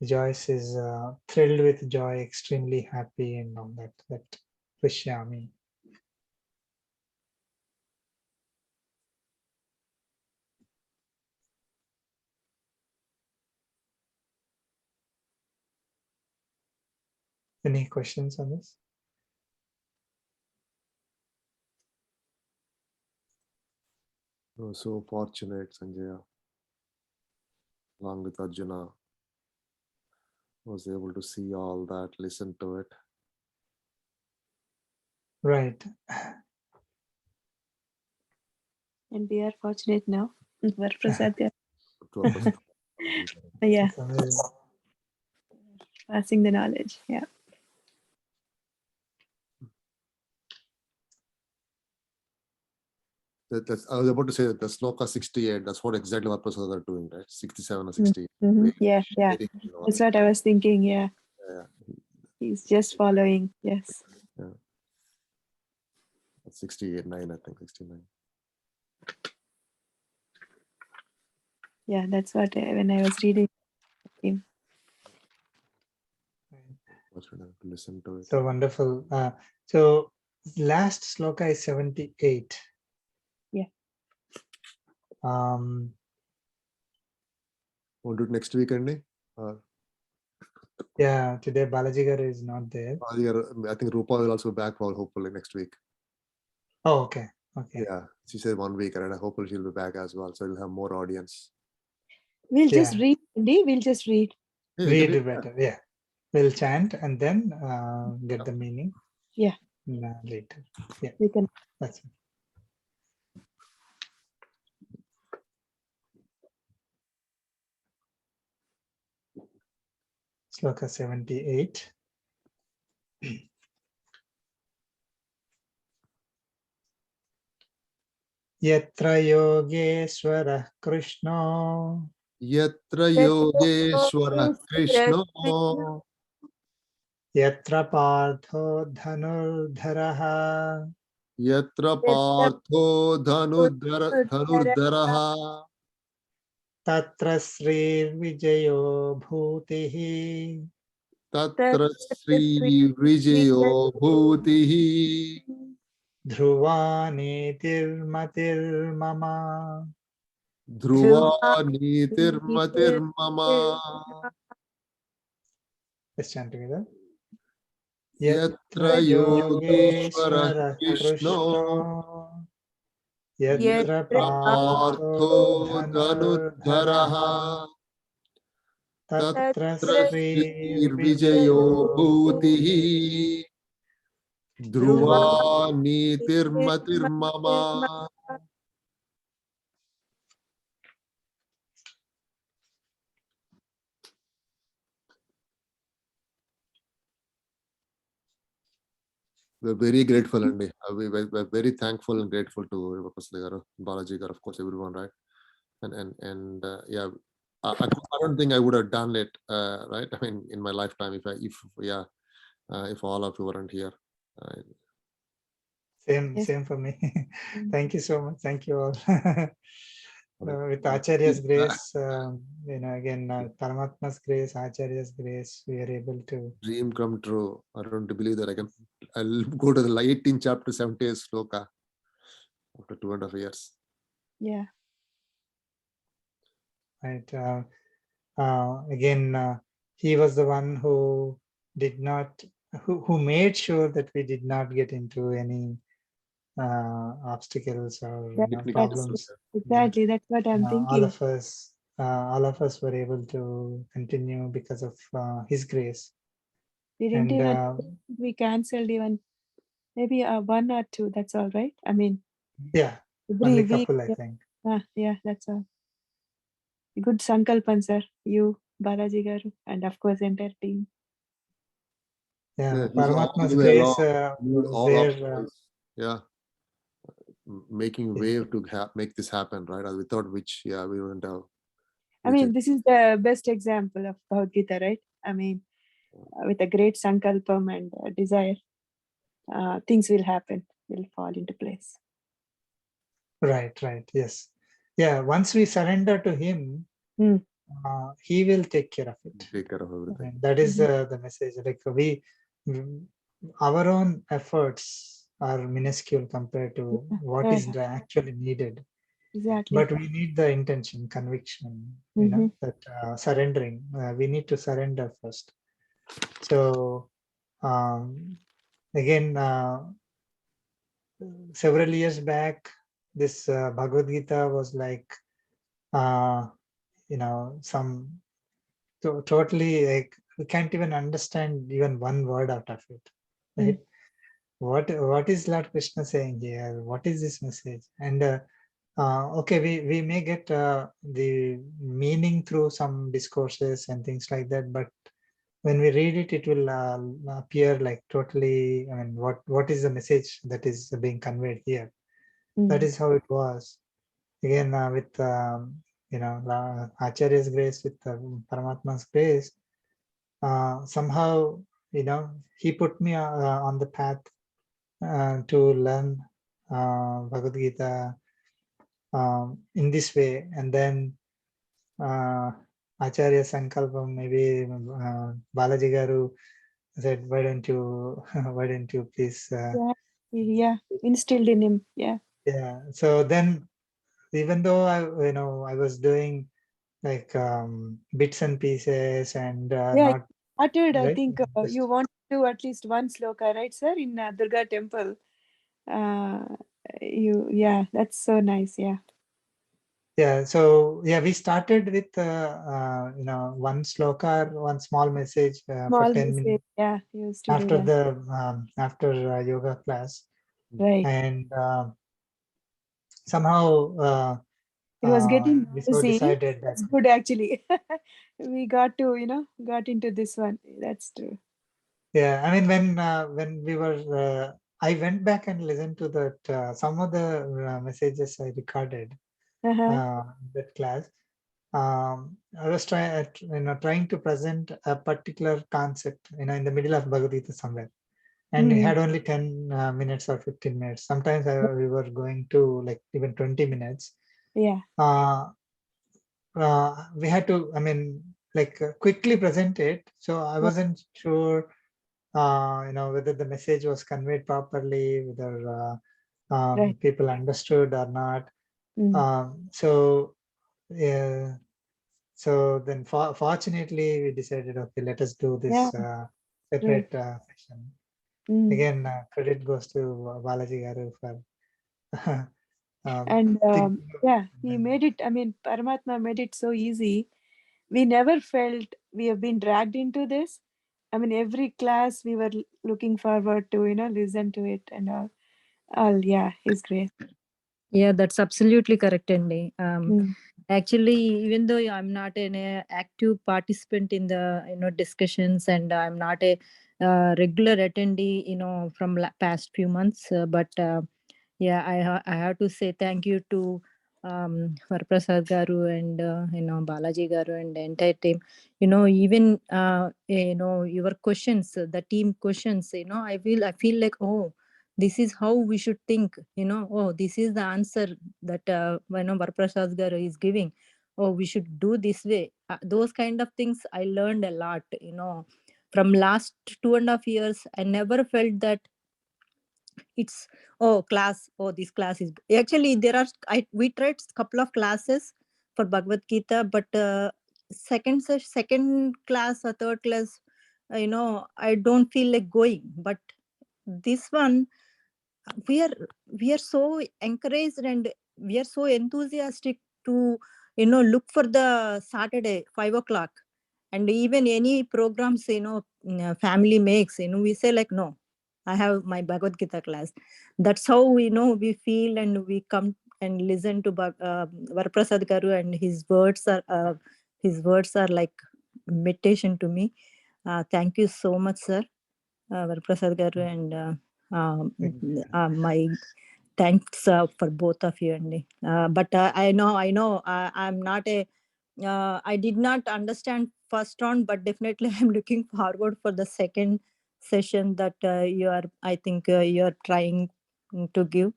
Joyce is thrilled with joy, extremely happy, and all that Krishyami. Any questions on this? Oh, so fortunate, Sanjaya, along with Arjuna, was able to see all that, listen to it. Right. And we are fortunate now. Prasad, Yeah. Passing the knowledge. Yeah. That's, I was about to say that the sloka 68, that's what exactly what Prasad are doing, right? 67 or 68. Yeah. That's what I was thinking. Yeah. He's just following. Yes. Yeah. 68, 9, I think, 69. Yeah, that's what when I was reading him. Listen to it. So wonderful. So last sloka is 78. Yeah. We'll do it next week, Andy? Yeah, today Balaji Garu is not there. I think Rupa will also be back for hopefully next week. Oh, okay. Okay. Yeah, she said 1 week, and hopefully she'll be back as well, so we'll have more audience. We'll just read, Andy. We'll just read. Yeah, read better. Yeah. We'll chant and then get the meaning. Yeah. Later. Yeah. We can. That's it. Sloka 78. Yatra Yogeshwara Krishna. Yatra Yogeshwara Krishna. Yatra Partho Dhanurdharaha. Yatra Partho Dhanurdharaha. Tatra Sri Vijayo Bhutihi. Tatra Sri Vijayo Bhutihi. Dhruvani Tirmatir Mama. Dhruvani Tirmatir Mama. Let's chant together. Yatra Yogeshwara Krishna. Yatra Partho Dhanurdharaha. Tatra Sri Vijayo Bhutihi. Dhruvani Tirmatir Mama. We're very grateful, Andy. We're very thankful and grateful to Balaji Garu, of course, everyone, right? And yeah, I don't think I would have done it, right? I mean, in my lifetime, if all of you weren't here. Same for me. Thank you so much. Thank you all. With Acharya's grace, again, Paramatma's grace, Acharya's grace, we are able to. Dream come true. I don't believe that I'll go to the 18th chapter, 70th sloka after 2.5 years. Yeah. Right. Again, he was the one who did not, who made sure that we did not get into any obstacles or problems. Exactly, that's what I'm thinking. All of us were able to continue because of his grace. We didn't even, we cancelled even maybe 1 or 2. That's all, right? I mean, yeah, only couple, I think. Yeah, that's all. Good Sankalpan, sir. You, Balaji Garu, and of course, entire team. Yeah, he's all the Paramatma's way grace along, moved was all there. obstacles. Making Yeah. wave to make this happen, right? Without which, we wouldn't have. I mean, this is the best example of Bhagavad Gita, right? I mean, with a great sankalpam and desire, things will happen, will fall into place. Right, yes. Yeah, once we surrender to him, he will take care of it. Take care of everything. And that is the message. Like our own efforts are minuscule compared to what is actually needed. Exactly. But we need the intention, conviction, that surrendering. We need to surrender first. So again, several years back, this Bhagavad Gita was like, some totally, like, we can't even understand even one word out of it, right? What is Lord Krishna saying here? What is this message? And okay, we may get the meaning through some discourses and things like that, but when we read it, it will appear like totally, I mean, what is the message that is being conveyed here? That is how it was. Again, with Acharya's grace, with Paramatma's grace, somehow, he put me on the path to learn Bhagavad Gita in this way. And then Acharya Sankalpam, maybe Balaji Garu said, why don't you please Instilled in him. Yeah, so then, even though I was doing like bits and pieces and not Uttered, I right. think you want to do at least one sloka, right, sir, in Durga temple. That's so nice. So we started with one sloka, one small message for 10 minutes. You used to After do that. after yoga class, Right. and somehow It was getting we so busy. decided that That's good, actually. We got into this one. That's true. I mean, when we were I went back and listened to that some of the messages I recorded that class. I was trying to present a particular concept, in the middle of Bhagavad Gita somewhere, and we had only 10 minutes or 15 minutes. Sometimes we were going to like even 20 minutes. We had to, quickly present it. So I wasn't sure, whether the message was conveyed properly, whether people understood or not. So then fortunately we decided, okay, let us do this separate session. Again, credit goes to Balaji Garu for and he made it. I mean, Paramatma made it so easy. We never felt we have been dragged into this. I mean, every class we were looking forward to, listen to it and all. His grace. Yeah, that's absolutely correct, Andy. Actually, even though I'm not an active participant in the discussions, and I'm not a regular attendee, from past few months, but I have to say thank you to Varaprasad Garu and Balaji Garu and the entire team. Even your questions, the team questions. I feel like, oh, this is how we should think. Oh, this is the answer that Varaprasad Garu is giving. Oh, we should do this way. Those kind of things I learned a lot. From last 2.5 years, I never felt that it's this class is actually we tried couple of classes for Bhagavad Gita, but second class or third class, I don't feel like going. But this one, we are so encouraged and we are so enthusiastic to look for the Saturday 5 o'clock, and even any programs family makes, we say like, no, I have my Bhagavad Gita class. That's how we feel, and we come and listen to Varaprasad Garu, and his words are like meditation to me. Thank you so much, sir. Prasad Garu and Thank you. my thanks for both of you. But I know I'm not a I did not understand first round, but definitely I'm looking forward for the second session that I think you are trying to give.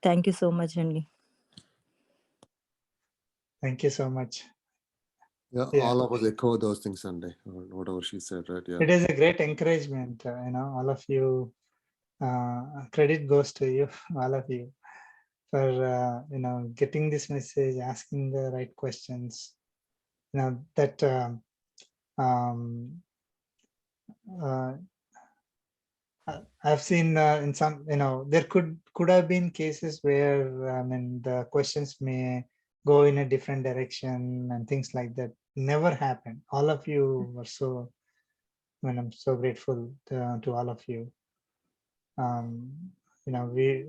Thank you so much, Andy. Thank you so much. Yeah, Yeah. all of us echo those things, Sunday, or whatever she said, right? Yeah. It is a great encouragement, all of you. Credit goes to you, all of you, for getting this message, asking the right questions. That I've seen in some, there could have been cases where the questions may go in a different direction and things like that. Never happened. All of you were so. I'm so grateful to all of you. We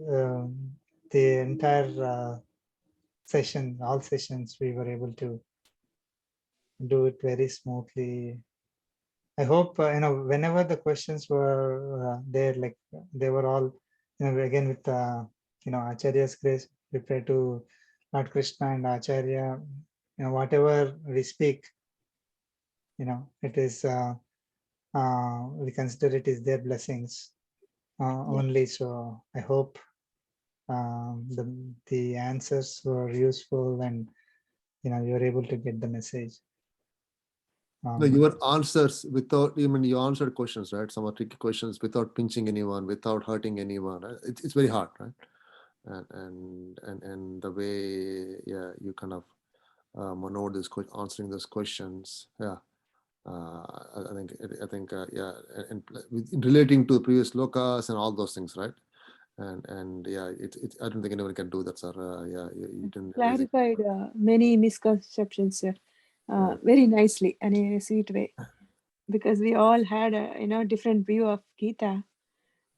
the entire session, all sessions, we were able to do it very smoothly. I hope whenever the questions were there, like they were all, again with Acharya's grace, we pray to Lord Krishna and Acharya. Whatever we speak, it is we consider it is their blessings only. So I hope the answers were useful and you're able to get the message. No, your answers without even you answered questions, right? Some are tricky questions without pinching anyone, without hurting anyone. Right? It's very hard, right? And the way, yeah, you kind of know this answering those questions, yeah. I think yeah, and in relating to the previous lokas and all those things, right? And yeah, I don't think anyone can do that, sir. Yeah, you didn't Clarified many misconceptions, sir, very nicely and in a sweet way, because we all had a different view of Gita.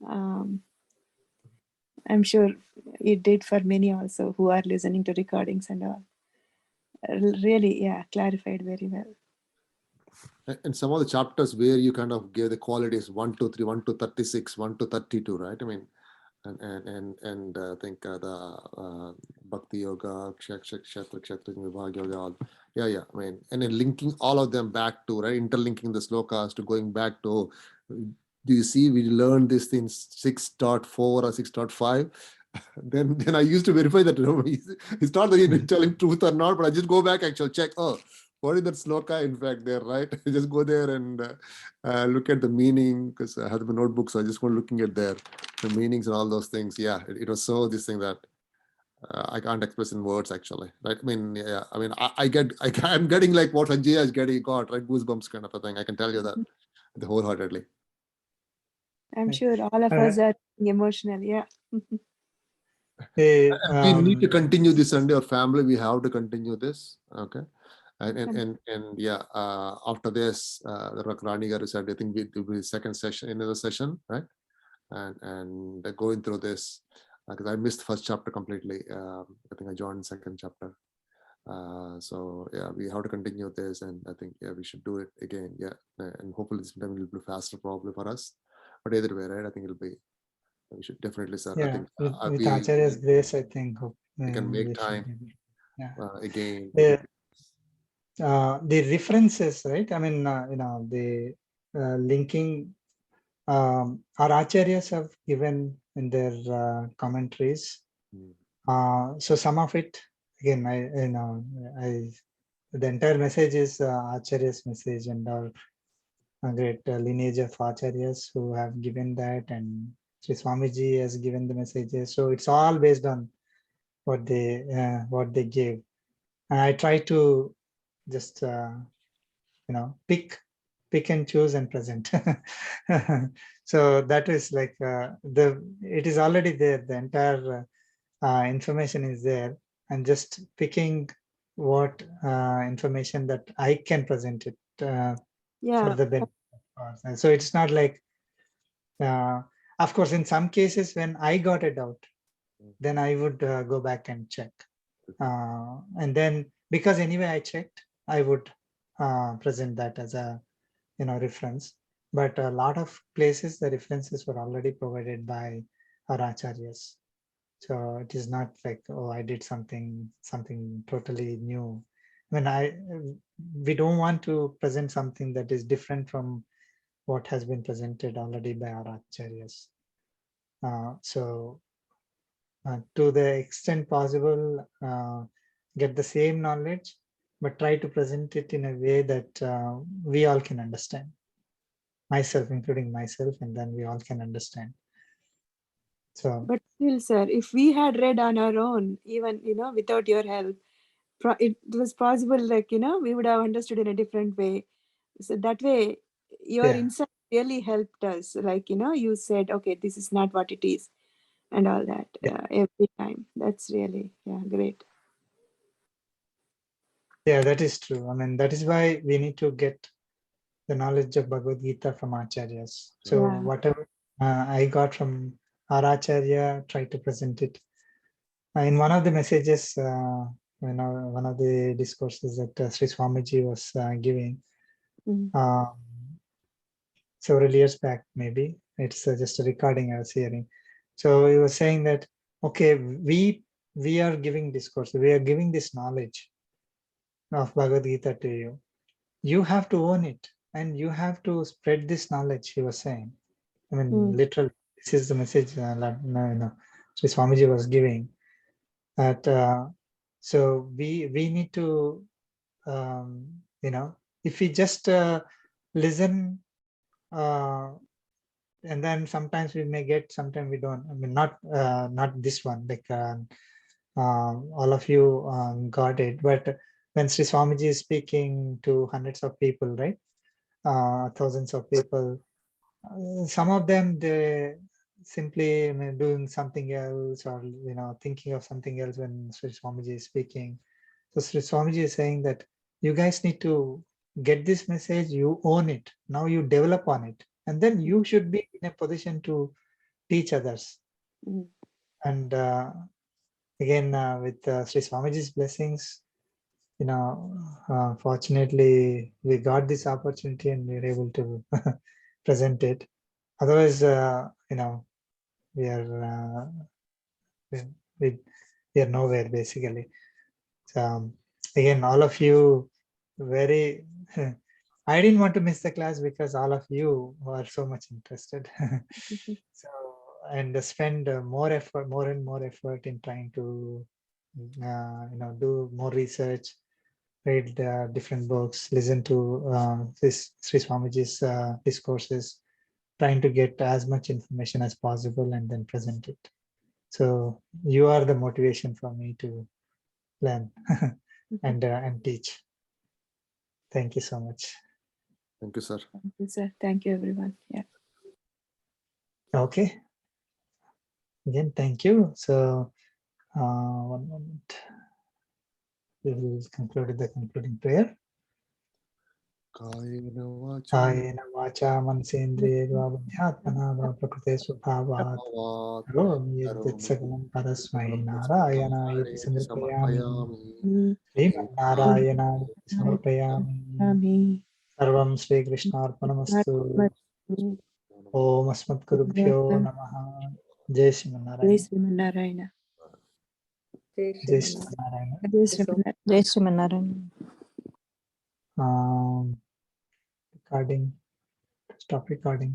I'm sure it did for many also who are listening to recordings and all. Really, yeah, clarified very well. And some of the chapters where you kind of gave the qualities 1 to 3, 1 to 36, 1 to 32, right? I mean, and I think the Bhakti Yoga, Kshetra, Vibhag Yoga, yeah. I mean, and then linking all of them back to, right, interlinking the slokas to going back to, do you see, we learned this in 6.4 or 6.5. Then I used to verify that. It's not that you're telling truth or not, but I just go back, actually check. Oh, what is that sloka in fact there, right? Just go there and look at the meaning, because I have the notebook, so I just want looking at the meanings and all those things. Yeah, it was so this thing that I can't express in words, actually, right? I mean, yeah, I mean, I'm getting like what Sanjaya is getting, got, right? Goosebumps kind of a thing. I can tell you that wholeheartedly. I'm sure all of us are emotional. Yeah. Hey, we need to continue this Sunday. Our family, we have to continue this. Okay. And yeah, after this, the Rani Garu said, I think we do the second session, another session, right? And going through this, because I missed the first chapter completely. I think I joined second chapter. So yeah, we have to continue this, and I think yeah, we should do it again. Yeah, and hopefully this time will be faster, probably for us. But either way, right? I think it'll be. We should definitely, sir. yeah, I think with Acharya's grace, I think we can make time yeah. again. The references, right? I mean, the linking. Our acharyas have given in their commentaries. So some of it, again, the entire message is Acharya's message, and our great lineage of Acharyas who have given that, and Sri Swamiji has given the messages. So it's all based on what they gave. And I try to just pick and choose and present. So that is like it is already there. The entire information is there, and just picking what information that I can present it for the benefit of us. So it's not like, of course, in some cases when I got a doubt, then I would go back and check. And then, because anyway I checked, I would present that as a reference. but a lot of places the references were already provided by our acharyas. So it is not like, oh, I did something totally new. We don't want to present something that is different from what has been presented already by our acharyas. So to the extent possible, get the same knowledge, but try to present it in a way that we all can understand. Myself, including myself, and then we all can understand. So, But still, sir, if we had read on our own, even without your help, it was possible, like we would have understood in a different way. So that way, your yeah, insight really helped us. Like you said, okay, this is not what it is, and all that every time. That's really great. yeah, that is true. I mean, that is why we need to get the knowledge of Bhagavad Gita from acharyas. So Yeah. whatever I got from our acharya, try to present it. In one of the messages, one of the discourses that Sri Swamiji was giving several years back, maybe it's just a recording I was hearing. So he was saying that, okay, we are giving discourse, we are giving this knowledge of Bhagavad Gita to you. You have to own it and you have to spread this knowledge, he was saying. I mean, literally, this is the message Sri Swamiji was giving. That so we need to if we just listen, and then sometimes we may get, sometimes we don't. I mean, not this one, like all of you got it, but when Sri Swamiji is speaking to hundreds of people, right, thousands of people, some of them, they simply doing something else, or thinking of something else when Sri Swamiji is speaking. So Sri Swamiji is saying that you guys need to get this message, you own it, now you develop on it, and then you should be in a position to teach others. And again, with Sri Swamiji's blessings, fortunately we got this opportunity and we were able to present it. Otherwise, we are we are nowhere, basically. So again, all of you, very I didn't want to miss the class because all of you are so much interested. So, and spend more and more effort in trying to do more research, read different books, listen to Sri Swamiji's discourses, trying to get as much information as possible and then present it. So you are the motivation for me to learn and teach. Thank you so much. Thank you, sir. Thank you, sir. Thank you, everyone. Yeah. Okay. Again, thank you. So 1 moment. We will conclude with the concluding prayer. Kayena vacha Kayena vacha mansendriyeva buddhyatmana va prakrite swabhavat bhavat karomi yadit karomi sagalam parasmai narayana samarpayami samarpayami Srimanarayana samarpayami Sarvam Sri Krishnarpanamastu. Om Asmat Gurubhyo Namaha. Jai Jai Srimanarayana. Srimanarayana. Jai Srimanarayana. Jai Srimanarayana. Jai Srimanarayan. Recording. Stop recording.